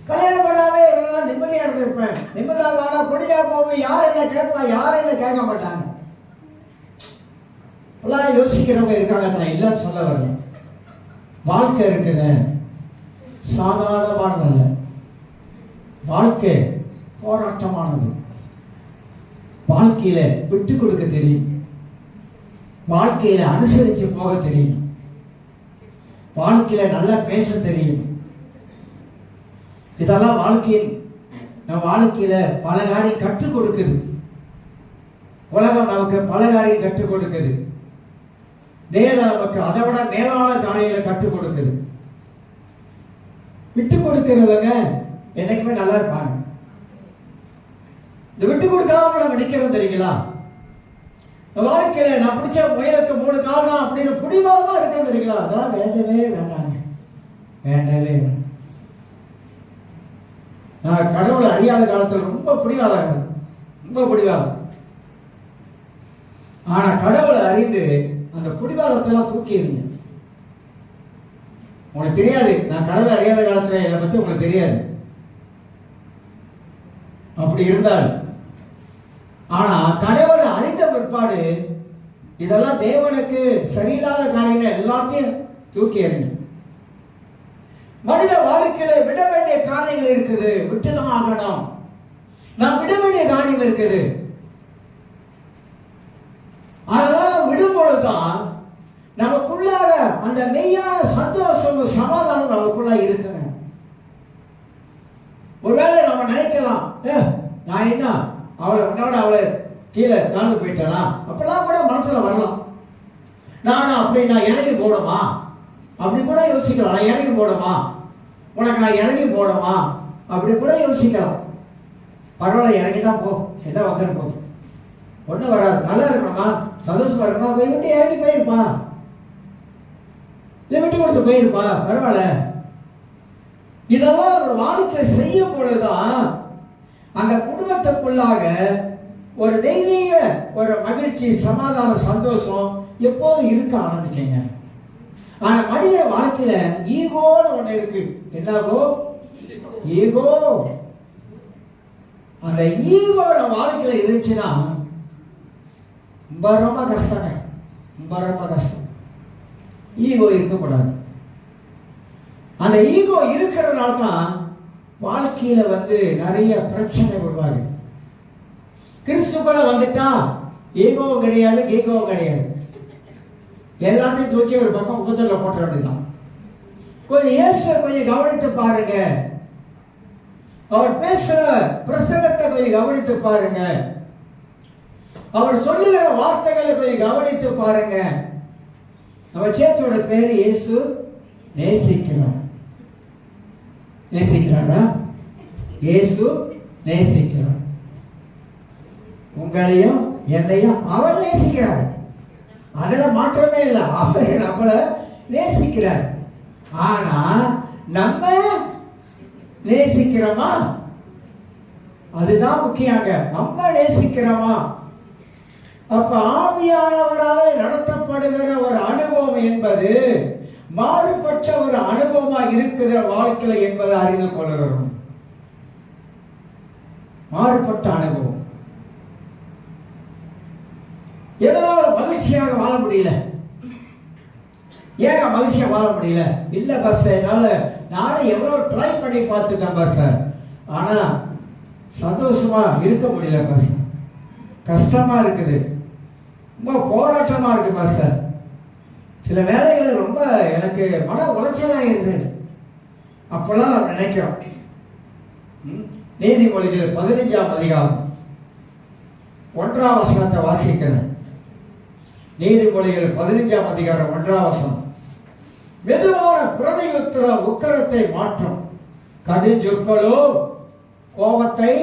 கல்யாணம் பண்ணாமே இருந்தா நிம்மதியா இருந்திருப்பேன், நிம்மதியா வாடா பொடியா போவேன், யார் என்ன கேட்பா, யாரும் என்ன கேட்க மாட்டாங்க. எல்லாம் யோசிக்கிறவங்க இருக்காங்க, நான் இல்லைன்னு சொல்ல வரல. வாழ்க்கை இருக்குது சாதாரணமானதல்ல, வாழ்க்கை போராட்டமானது. வாழ்க்கையில விட்டு கொடுக்க தெரியும், வாழ்க்கையில அனுசரிச்சு போக தெரியும், வாழ்க்கையில நல்லா பேச தெரியும். இதெல்லாம் வாழ்க்கையில பல காரியம் கற்றுக் கொடுக்குது. உலகம் நமக்கு பல காரியம் கற்றுக் கொடுக்குது. வேதம் நமக்கு அதை விட மேலான காரியங்களை கற்றுக் கொடுக்குது. விட்டு கொடுக்கிறவங்க என்னைக்குமே நல்லா இருப்பாங்க. இந்த விட்டு கொடுக்காம நம்ம நிக்கிறோம் தெரியுங்களா? வாழ்க்கையில நான் பிடிச்ச முயலுக்கு 3 கால் தான் அப்படின்னு புடிவாதமா இருக்க தெரியுங்களா? அதெல்லாம் வேண்டவே வேண்டாங்க, வேண்டவே வேண்டாம். நான் கடவுளை அறியாத காலத்தில் ரொம்ப பிடிவாதாங்க, ரொம்ப பிடிவாதம். ஆனா கடவுளை அறிந்து அந்த பிடிவாதத்தெல்லாம் தூக்கி எறிங்க. உங்களுக்கு தெரியாது, நான் கடவுளை அறியாத காலத்தில் என்னை பத்தி உங்களுக்கு தெரியாது. அப்படி இருந்தால், ஆனா கடவுளை அறிந்த பிற்பாடு இதெல்லாம் தேவனுக்கு சரியில்லாத காரியங்கள் எல்லாத்தையும் தூக்கி எறிங்க. மனித வாழ்க்கையில விட வேண்டிய காரியங்கள் இருக்குது, விட்டுதான் ஆகணும். நான் விட வேண்டிய காரியம் இருக்குது. அதெல்லாம் விடும்பொழுதுதான் நமக்குள்ளாக அந்த மெய்யான சந்தோஷம் சமாதானம் நமக்குள்ள இருக்குங்க. ஒருவேளை நம்ம நினைக்கலாம், நான் என்ன அவளை கீழே தாழ்ந்து போயிட்டேனா, அப்பெல்லாம் கூட மனசுல வரலாம். நானும் அப்படி நான் இறங்கி போடுமா, அப்படி கூட யோசிக்கலாம். நான் இறங்கி போடுமா, உனக்கு நான் இறங்கி போடுமா, அப்படி கூட யோசிக்கலாம். பரவாயில்ல, இறங்கி தான் போ, என்ன வந்துட போகுது, ஒன்றும் வராது, நல்லா இருக்கணுமா, சந்தோஷமா இருக்கணும், போய் விட்டு இறங்கி போயிருப்பா, இல்லை விட்டு கொடுத்து போயிருப்பா, பரவாயில்ல. இதெல்லாம் ஒரு வாழ்க்கை செய்யும் பொழுதுதான் அந்த குடும்பத்துக்குள்ளாக ஒரு தெய்வீக ஒரு மகிழ்ச்சி, சமாதான, சந்தோஷம் எப்போதும் இருக்க ஆரம்பிக்கங்க. ஆனா மனித வாழ்க்கையில ஈகோன்னு ஒண்ணு இருக்கு. என்னாகோ? ஈகோ. அந்த ஈகோ நம்ம வாழ்க்கையில இருந்துச்சுன்னா ரொம்ப கஷ்டங்க, ரொம்ப கஷ்டம். ஈகோ இருக்கக்கூடாது. அந்த ஈகோ இருக்கிறதுனால தான் வாழ்க்கையில நிறைய பிரச்சனை உருவாகுது. கிறிஸ்துக்குள்ள வந்துட்டா ஈகோவும் கிடையாது, கீகோவும் கிடையாது. எல்லாத்தையும் தூக்கி ஒரு பக்கம் முகத்துல போட்ட வேண்டியதுதான். கொஞ்சம் இயேசுவை கொஞ்சம் கவனித்து பாருங்க. அவர் பேசுற பிரசங்கத்தை கொஞ்சம் கவனித்து பாருங்க. அவர் சொல்லுகிற வார்த்தைகளை கொஞ்சம் கவனித்து பாருங்க. நம்ம சேர்ச்சோட பேரு இயேசு நேசிக்கிறார். நேசிக்கிறாரா? இயேசு நேசிக்கிறார். உங்களையும் என்னையும் அவர் நேசிக்கிறார். அதுல மாற்றமே இல்லை. அவர் நம்மளை நேசிக்கிறார். ஆனா நம்ம நேசிக்கிறோமா? அதுதான் முக்கியங்க. நம்ம நேசிக்கிறோமா? அப்ப ஆவியானவராலே நடத்தப்படுகிற ஒரு அனுபவம் என்பது மாறுபட்ட ஒரு அனுபவமா இருக்கிற வாழ்க்கையில என்பதை அறிந்து கொள்கிறோம். மாறுபட்ட அனுபவம். எதனால மகிழ்ச்சியாக வாழ முடியல? ஏன் மகிழ்ச்சியா வாழ முடியல? இல்லை பஸ், என்னால் நானும் எவ்வளோ ட்ரை பண்ணி பார்த்துட்டேன் பஸ், ஆனால் சந்தோஷமா இருக்க முடியல பஸ். கஷ்டமா இருக்குது, ரொம்ப போராட்டமா இருக்கு பஸ். சில வேலைகள் ரொம்ப எனக்கு மன உளைச்சலாகிருது. அப்பெல்லாம் நம்ம நினைக்கிறோம். நீதிமொழிகள் 15ஆம் அதிகாரம் 1ஆம் வசனத்தை வாசிக்கிறேன். நீதிமொழிகள் 15ஆம் அதிகாரம் 1ஆம் வசனம். மெதுவான பிரதியுத்தர உக்கரத்தை மாற்றும், கடுஞ்சொற்களோ கோபத்தை,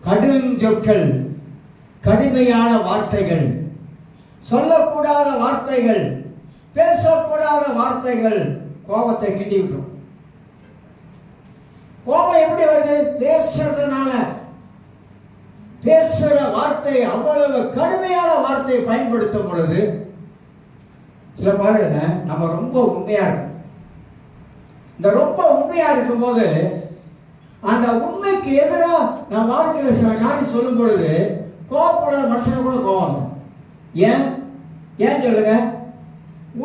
கடுஞ்சொற்கள் கடுமையான வார்த்தைகள், சொல்லக்கூடாத வார்த்தைகள், பேசக்கூடாத வார்த்தைகள் கோபத்தை கிண்டி விட்டுரும். கோபம் எப்படி வருது? பேசுறதுனால. பேசுற வார்த்தை அவ்வளவு கடுமையான வார்த்தையை பயன்படுத்தும் பொழுது சில பாருங்க, நம்ம ரொம்ப உண்மையா இருக்கும். இந்த ரொம்ப உண்மையா இருக்கும் போது அந்த உண்மைக்கு எதிராக நான் வாழ்க்கையில் சில காரியம் சொல்லும் பொழுது கோபப்படாத மனுஷனுக்கு கூட கோபம் வரும். ஏன் ஏன் சொல்லுங்க?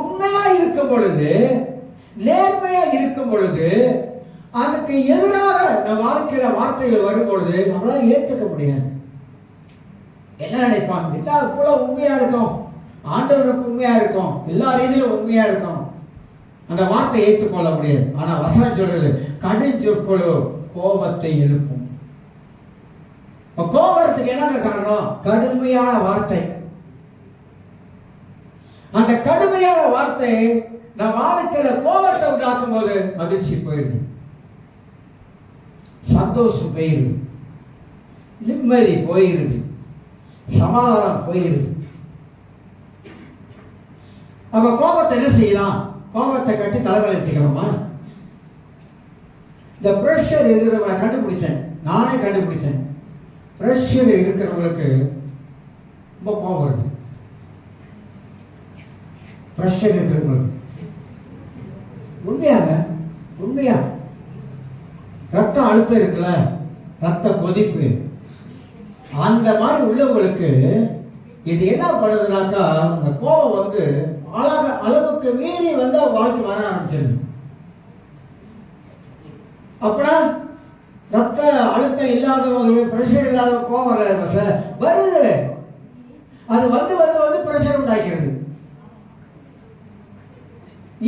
உண்மையா இருக்கும் பொழுது, நேர்மையா இருக்கும் பொழுது, அதுக்கு எதிராக நம்ம வாழ்க்கையில வார்த்தைகள் வரும் பொழுது நம்மளால ஏற்றுக்க முடியாது. என்ன நினைப்பாங்க? எல்லாருக்குள்ள உண்மையா இருக்கும், ஆண்டவருக்கு உண்மையா இருக்கும், எல்லா ரீதியிலும் உண்மையா இருக்கும், அந்த வார்த்தை ஏற்றுக்கொள்ள முடியாது. ஆனா வசனம் சொல்றது கடுஞ்சொற்களோ கோபத்தை எழுப்பும். கோபத்துக்கு என்ன காரணம்? கடுமையான வார்த்தை. அந்த கடுமையான வார்த்தை நம் வாழ்க்கையில கோபத்தை உண்டாக்கும் போது மகிழ்ச்சி போயிருது, சந்தோஷம் போயிருது, நிம்மதி போயிருது, சமாதானம் போயிருது. அப்ப கோபத்தை என்ன செய்யலாம்? கோபத்தை கட்டி தலைவலி வச்சுக்கிறோமா? இந்த பிரஷர் இருக்கிறவங்க கண்டுபிடிச்சேன், நானே கண்டுபிடிச்சேன். பிரஷர் இருக்கிறவங்களுக்கு ரொம்ப கோபம் வருது. பிரஷர் இருக்கிறவங்களுக்கு உண்மையாங்க, உண்மையா ரத்த அழுத்தம் இருக்குல்ல, ரத்த கொதிப்பு, அந்த மாதிரி உள்ளவங்களுக்கு இது என்ன பண்ணுதுனாக்கா, அந்த கோபம் வந்து அளவுக்கு மீறி வந்து வாழ்க்கை வர ஆரம்பிச்சிருது. அப்பனா ரத்த அழுத்தம் இல்லாதவங்களுக்கு, பிரஷர் இல்லாத கோபம் வருது. அது வந்து வந்து வந்து பிரஷர் உண்டாக்கிறது.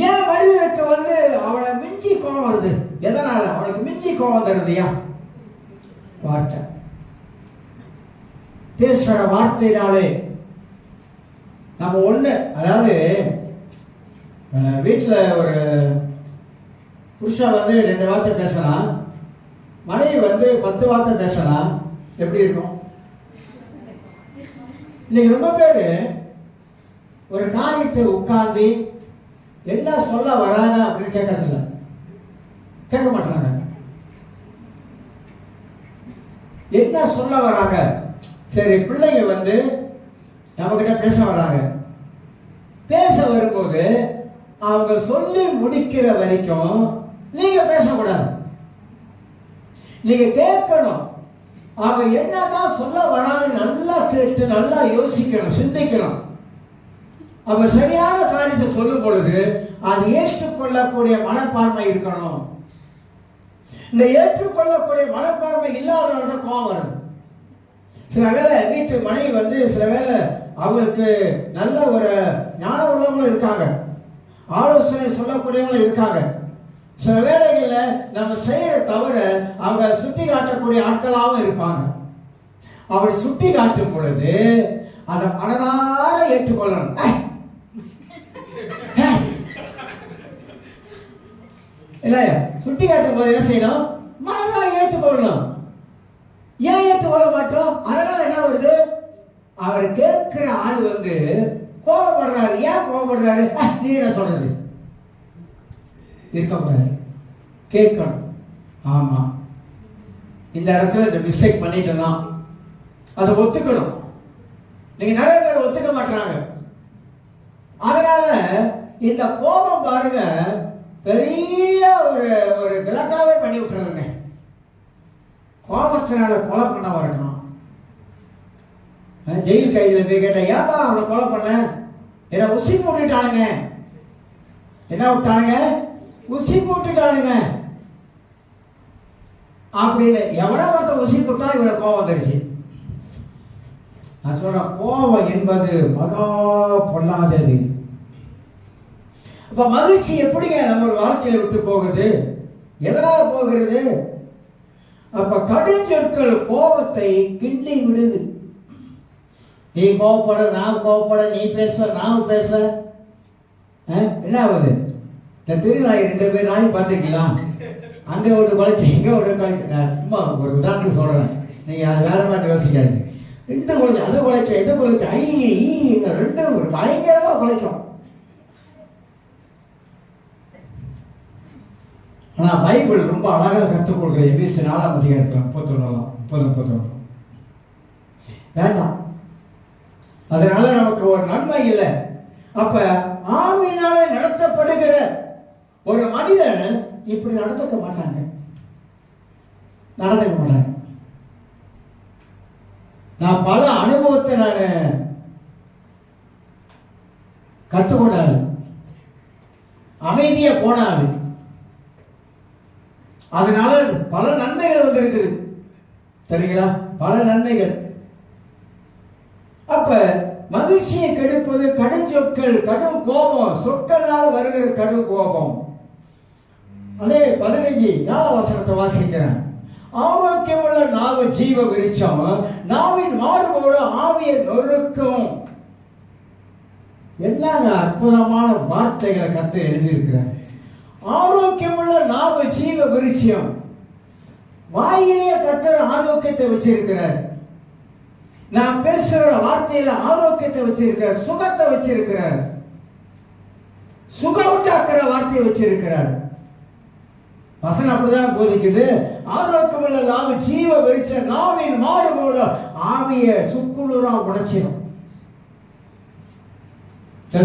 ஏன் மனிதனுக்கு வந்து அவளை மிஞ்சி கோபம் வருது? எதனால அவளுக்கு மிஞ்சி கோபம் தருதுயா? வார்த்தை, பேசுற வார்த்தையினாலே நம்ம ஒண்ணு. அதாவது வீட்டில் ஒரு புருஷன் வந்து 2 வார்த்தை பேசலாம், மனைவி வந்து 10 வார்த்தை பேசலாம். எப்படி இருக்கும்? இன்னைக்கு ரொம்ப பேரு ஒரு காரியத்தை உட்கார்ந்து என்ன சொல்ல வராங்க அப்படின்னு கேட்கறதில்ல, கேட்க மாட்டாங்க. என்ன சொல்ல வராங்க? சரி, பிள்ளைங்க வந்து நம்ம கிட்ட பேச வராங்க. பேச வரும்போது அவங்க சொல்லி முடிக்கிற வரைக்கும் நீங்க பேசக்கூடாது, நீங்க கேட்கணும். அவங்க என்னதான் சொல்ல வராங்க நல்லா கேட்டு நல்லா யோசிக்கணும், சிந்திக்கணும். அப்ப சரியான காரியத்தை சொல்லும் பொழுது அது ஏற்றுக்கொள்ளக்கூடிய மனப்பான்மை இருக்கணும். இந்த ஏற்றுக்கொள்ளக்கூடிய மனப்பான்மை இல்லாதனால தான் கோபம் வருது. சில வேளை வீட்டு மனைவி வந்து சில வேளை அவங்களுக்கு நல்ல ஒரு ஞான உள்ளவங்களும் இருக்காங்க, ஆலோசனை சொல்லக்கூடியவங்களும் இருக்காங்க. சில வேளைகளில் நம்ம செய்யற தவிர அவங்க சுட்டி காட்டக்கூடிய ஆட்களாகவும் இருப்பாங்க. அப்படி சுட்டி காட்டும் பொழுது அதை மனதார ஏற்றுக்கொள்ளணும். இல்லையா? சுட்டி காட்டும் போது என்ன செய்யணும்? மனதார ஏற்றுக்கொள்ளணும். ஏன் ஏற்றுக்கொள்ள மாட்டோம்? அதனால என்ன வருது? அவர் கேட்கிற ஆள் வந்து கோபப்படுறாரு. ஏன் கோபப்படுறாரு? நீ என்ன சொல்றது? இருக்கக்கூடாது, கேட்கணும். ஆமா, இந்த இடத்துல இந்த மிஸ்டேக் பண்ணிட்டு தான் அதை ஒத்துக்கணும். நீங்க நிறைய பேர் ஒத்துக்க மாட்டாங்க. அதனால இந்த கோபம் பாருங்க பெரிய ஒரு ஒரு விளக்காவே பண்ணி விட்டுறதுங்க. கோபத்தினால கொலை பண்ண வரணும். ஜெயில் கைதியில் போய் கேட்டேன், ஏப்பா அவனை கொலை பண்ண? என்ன உசி போட்டுட்டானுங்க. என்ன விட்டானுங்க? உசி போட்டுட்டானுங்க அப்படின்னு எவனோ ஒருத்த உசி போட்டா இவனை கோபம் வந்துருச்சு. நான் சொல்றேன், கோபம் என்பது மகா பொல்லாதது. அப்ப மகிழ்ச்சி எப்படிங்க நம்ம வாழ்க்கையில விட்டு போகுது? எதனால போகிறது? அப்ப கடுஞ்சொற்கள் கோபத்தை கிண்டி விடுது. நீ கோபப்பட, நான் கோபப்பட, நீ பேச, நான் பேச, என்ன ஆகுது? இந்த திருநாய் 2 பேர் நாய் பார்த்துக்கலாம், அங்கே ஒரு குலைக்கு இங்கே ஒரு குலைக்கு. நான் சும்மா ஒரு உதாரணத்துக்கு சொல்கிறேன், நீங்கள் அது வேற மாதிரி யோசிக்காது. 2 குலைக்கு, அது குலைக்க, இது குலைக்க, ஐ 2 ஒரு பயங்கரமாக குலைக்கும். ஆனால் பைபிள் ரொம்ப அழகாக கற்றுக் கொடுக்குற. எபிசி 4ஆம் அதிகாரத்தில் 31 வேண்டாம், அதனால நமக்கு ஒரு நன்மை இல்லை. அப்ப ஆவியினால நடத்தப்படுகிற ஒரு மனிதன் இப்படி நடந்துக்க மாட்டாங்க. நான் பல அனுபவத்தை நான் கற்றுக்கொண்டாள், அமைதியா போனாள், அதனால பல நன்மைகள் வந்து இருக்குது. சரிங்களா? பல நன்மைகள். அப்ப மகிழ்ச்சியை கெடுப்பது கடுஞ்சொற்கள், கடும் கோபம், சொற்களால் வருகிற கடும் கோபம். அதே 15 4ஆம் வசனத்தை வாசிக்கிறேன். ஆரோக்கியமுள்ள நாவு ஜீவ விருட்சம், நாவின் மாறுபோடு ஆவியை நொறுக்கும். எல்லா அற்புதமான வார்த்தைகளை கர்த்தர் எழுதியிருக்கிறார். ஆரோக்கியமுள்ள நாவு ஜீவ விருட்சம். வாயிலே கர்த்தர் ஆரோக்கியத்தை வச்சிருக்கிறார். நான் பேசுகிற வார்த்தையில ஆரோக்கியத்தை வச்சிருக்கிறார், சுகத்தை வச்சிருக்கிறார், சுகம் உண்டாக்குற வார்த்தையை வச்சிருக்கிறார். வசனம் அப்படிதான் போதிக்குது. ஆரோக்கியமுள்ள நாவு ஜீவ விருட்ச, நாவின் மாறுபோடு ஆவிய சுக்குநூறா உடைச்சிடும்.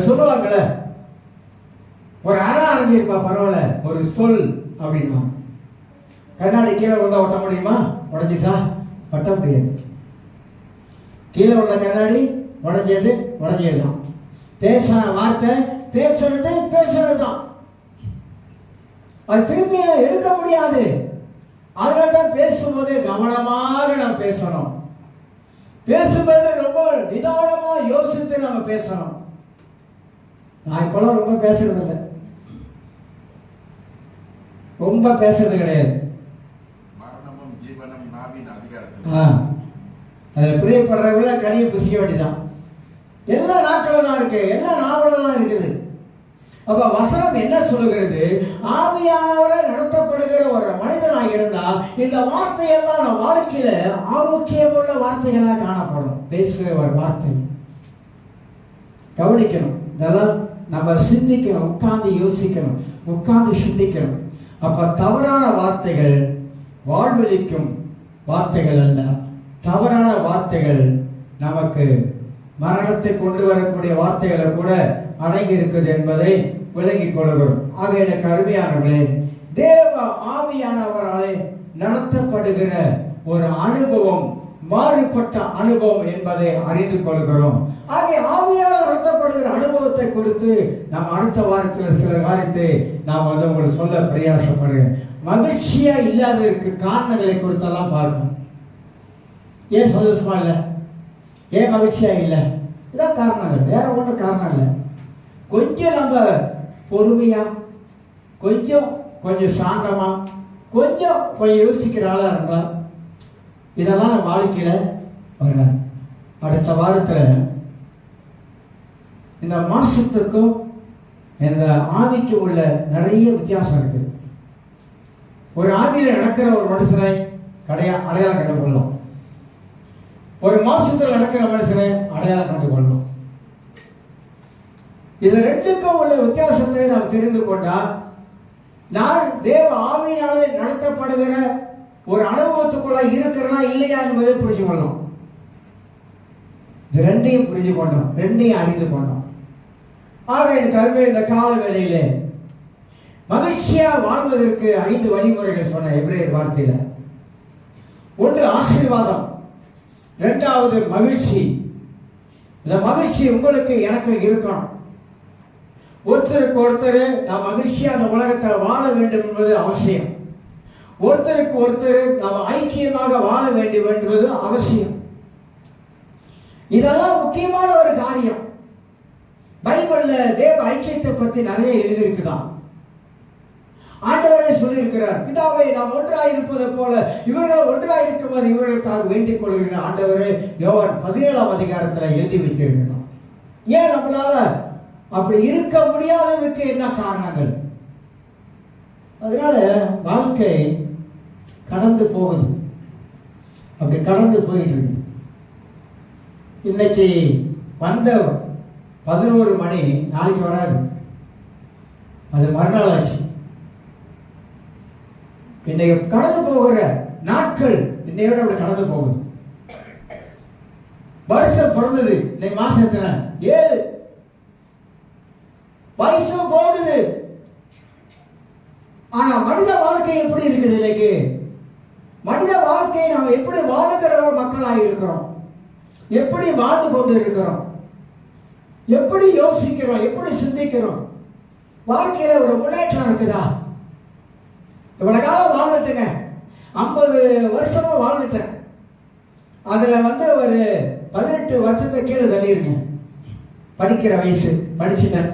சொல்லுவாங்கல்ல, ஒரு அரை அரைஞ்சிருப்பா பரவாயில்ல, ஒரு சொல் அப்படின்னா. கண்ணாடி கீழே விழுந்தா ஒட்ட முடியுமா? உடஞ்சிச்சா? ஒட்ட முடியாது. கீழே உள்ள கண்ணாடி உடஞ்சதுதான். பேசின வார்த்தை பேசுறதுதான். அது திரும்பி எடுக்க முடியாது. அதனால்தான் பேசும்போது கவனமாக நாம் பேசணும். பேசும்போது ரொம்ப நிதானமா யோசித்து நம்ம பேசணும். நான் இப்பெல்லாம் ரொம்ப பேசுறது இல்லை, ரொம்ப பேசுறது கிடையாது. அதில் பிரியப்படுறவங்கள கனியை புசிக்க வேண்டியதான். எல்லா நாட்களும் தான் இருக்கு, எல்லா நாவலும் தான் இருக்குது. அப்ப வசனம் என்ன சொல்லுகிறது? ஆவியானவரை நடத்தப்படுகிற ஒரு மனிதனாக இருந்தா இந்த வார்த்தையெல்லாம் நம்ம வாழ்க்கையில ஆரோக்கியமுள்ள வார்த்தைகளாக காணப்படும். பேசுகிற ஒரு வார்த்தை கவனிக்கணும். இதெல்லாம் நம்ம சிந்திக்கணும், உட்கார்ந்து யோசிக்கணும், உட்கார்ந்து சிந்திக்கணும். அப்ப தவறான வார்த்தைகள் வாழ்வழிக்கும் வார்த்தைகள் அல்ல. தவறான வார்த்தைகள் நமக்கு மரணத்தை கொண்டு வரக்கூடிய வார்த்தைகளை கூட அடங்கி இருக்குது என்பதை விளங்கிக் கொள்கிறோம். ஆக எனக்கு அருமையானவர்களே, தேவ ஆவியானவராலே நடத்தப்படுகிற ஒரு அனுபவம் மாறுபட்ட அனுபவம் என்பதை அறிந்து கொள்கிறோம். ஆகிய ஆவியால் நடத்தப்படுகிற அனுபவத்தை குறித்து நாம் அடுத்த வாரத்தில் சில காரியத்தை நாம் உங்களுக்கு சொல்ல பிரயாசப்படுகிறேன். மகிழ்ச்சியா இல்லாததற்கு காரணங்களை குறித்தெல்லாம் பார்க்கணும். ஏன் சந்தோஷமா இல்லை, ஏன் மகிழ்ச்சியா இல்லை, இதான் காரணங்கள், வேற ஒன்றும் காரணம் இல்லை. கொஞ்சம் நம்ம பொறுமையா, கொஞ்சம் சாந்தமா, கொஞ்சம் யோசிக்கிற ஆளா இருந்தா இதெல்லாம் நம்ம வாழ்க்கையில வர. அடுத்த வாரத்தில் இந்த மாசத்துக்கும் இந்த ஆவிக்கு உள்ள நிறைய வித்தியாசம் இருக்கு. ஒரு ஆவியில நடக்கிற ஒரு மனுஷனை அடையாளம் கண்டுகொள்ளலாம், ஒரு மாசத்துல நடக்கிற மனுஷனை அடையாளம் கண்டுகொள்ளலாம். இது ரெண்டுக்கும் உள்ள வித்தியாசத்தை நாம் தெரிந்து கொண்டால் நான் தேவ ஆவியினாலே நடத்தப்படுகிற ஒரு அனுபவத்துக்குள்ள இருக்கிறனா இல்லையா என்பதை புரிஞ்சு கொள்ளலாம். இது ரெண்டையும் புரிஞ்சு கொண்டோம், ரெண்டையும் அறிந்து கொண்டோம். ஆக இந்த கால வேளையிலே மகிழ்ச்சியா வாழ்வதற்கு 5 வழிமுறைகள் சொன்ன எபிரேயர் வார்த்தையில. 1 ஆசீர்வாதம், 2வது மகிழ்ச்சி. இந்த மகிழ்ச்சி உங்களுக்கு எனக்கு இருக்கணும். ஒருத்தருக்கு ஒருத்தர் நாம் மகிழ்ச்சியாக அந்த உலகத்தில் வாழ வேண்டும் என்பது அவசியம். ஒருத்தருக்கு ஒருத்தர் நாம் ஐக்கியமாக வாழ வேண்டும் என்பது அவசியம். இதெல்லாம் முக்கியமான ஒரு காரியம். பைபிள்ல தேவ ஐக்கியத்தை பத்தி நிறைய எழுதியிருக்குதான். ஆண்டவரே சொல்லியிருக்கிறார், பிதாவை நாம் ஒன்றாயிருப்பது போல இவர்கள் ஒன்றாயிருக்குமாறு இவர்களுக்காக வேண்டிக் கொள்கிற ஆண்டவரே யோவான் 17ஆம் அதிகாரத்தில் எழுதி வச்சிருக்கிறோம். ஏன் நம்மளால அப்படி இருக்க முடியாததுக்கு என்ன காரணங்கள்? அதனால வாழ்க்கை கடந்து போகுது, அப்படி கடந்து போயிட்டு இருக்கு. இன்னைக்கு வந்த 11 மணி நாளைக்கு வராது, அது மறுநாள் ஆச்சு. இன்னைக்கு கடந்து போகிற நாட்கள் இன்னையோட அப்படி கடந்து போகுது. வருஷம் பிறந்தது இன்னைக்கு மாசத்துல 7, வயசும் போகுது. ஆனா மனித வாழ்க்கை எப்படி இருக்குது? இன்னைக்கு மனித வாழ்க்கையை நாம் எப்படி வாழுகிற மக்களாக இருக்கிறோம், எப்படி வாழ்ந்து கொண்டு இருக்கிறோம், எப்படி யோசிக்கிறோம், எப்படி சிந்திக்கிறோம்? வாழ்க்கையில ஒரு முன்னேற்றம் இருக்குதா? இவ்வளவு காலம் வாழ்ந்துட்டுங்க, 50 வருஷமா வாழ்ந்துட்டேன். அதுல ஒரு 18 வருஷத்தை கீழே தள்ளிருங்க. படிக்கிற வயசு படிச்சுட்டேன்,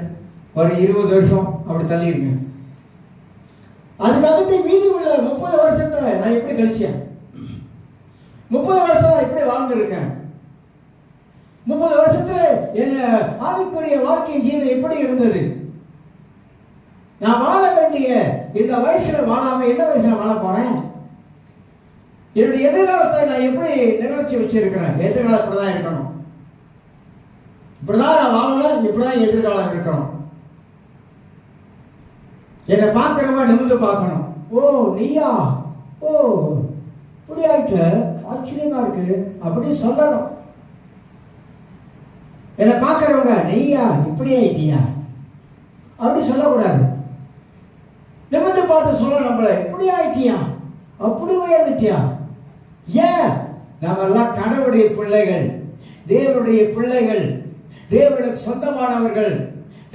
ஒரு 20 வருஷம் அப்படி தள்ளிருங்க. அதுக்கடுத்து மீதி உள்ள 30 வருஷத்தை நான் எப்படி கழிச்சேன்? 30 வருஷம் நான் எப்படி வாழ்ந்துருக்கேன்? 30 வருஷத்துல என்ன ஆவிக்குரிய வாழ்க்கை ஜீவன் எப்படி இருந்தது? நான் வாழ வேண்டிய இந்த வயசுல வாழாம எந்த வயசுல வாழ போறேன்? என்னுடைய எதிர்காலத்தை நான் எப்படி நிறைவேற்றி வச்சிருக்கிறேன்? எதிர்காலம் இப்படிதான் இருக்கணும், இப்படிதான் நான் வாழணும், இப்படிதான் எதிர்காலம் இருக்கணும். என்னை பார்க்கிறவங்க நிமிர்ந்து பார்க்கணும். ஓ நீயா, ஓ இப்படி ஆயிட்ட, ஆச்சரியமா இருக்கு அப்படி சொல்லணும். என்னை பார்க்கிறவங்க நீயா இப்படி ஆயிட்டியா அப்படி சொல்லக்கூடாது. நிமிர்ந்து பார்த்து சொல்ல, நம்மள இப்படி ஆயிட்டியா, அப்படி உயர்ந்துட்டியா. ஏன்? நம்ம எல்லாம் கடவுளுடைய பிள்ளைகள், தேவனுடைய பிள்ளைகள், தேவனுக்கு சொந்தமானவர்கள்.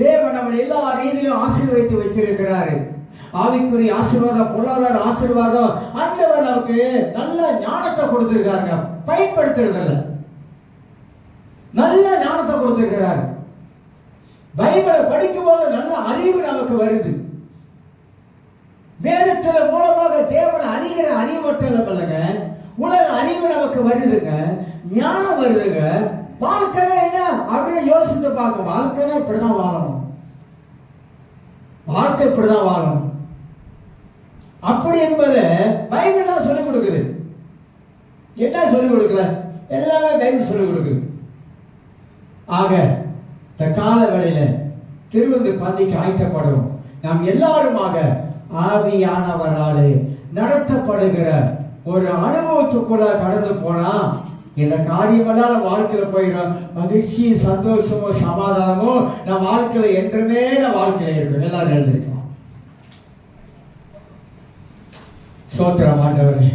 தேவன் நம்மளை எல்லா ரீதியிலும் ஆசீர்வதித்து வச்சிருக்கிறாரு. ஆவிக்குரிய ஆசீர்வாதம், பொருளாதார ஆசீர்வாதம், ஆண்டவர் நமக்கு நல்ல ஞானத்தை கொடுத்திருக்காருங்க. பயன்படுத்துறதில்ல, நல்ல ஞானத்தை கொடுத்திருக்கிறார். பைபிளை படிக்கும் போது நல்ல அறிவு நமக்கு வருது. வேதத்தில மூலமாக தேவனை அறிகிற அறிவு மட்டும் இல்லைங்க, உலக அறிவு நமக்கு வருதுங்க, ஞானம் வருதுங்க. வாழ்க்கை என்ன அப்படின்னு யோசித்து பார்க்க, வாழ்க்கைனா இப்படிதான் வாழணும், வாழ்க்கை இப்படிதான் வாழணும் அப்படி என்பதை பைபிள் தான் சொல்லிக் கொடுக்குது. என்ன சொல்லிக் கொடுக்கல? எல்லாமே பைபிள் சொல்லிக் கொடுக்குது. ஆக இந்த கால வேளையில திருவிருந்து பந்திக்கு ஆயத்தப்படும் நாம் எல்லாருமாக ஆவியானவராலே நடத்தப்படுகிற ஒரு அனுபவத்துக்குள்ள கடந்து போனா இந்த காரியமெல்லாம் வாழ்க்கையில போயிடும். மகிழ்ச்சி, சந்தோஷமும் சமாதானமும் நம் வாழ்க்கையில என்றுமே நம் வாழ்க்கையில இருக்கும். எல்லாரும் எழுந்திருக்கலாம். சோத்திரம் ஆண்டவரே.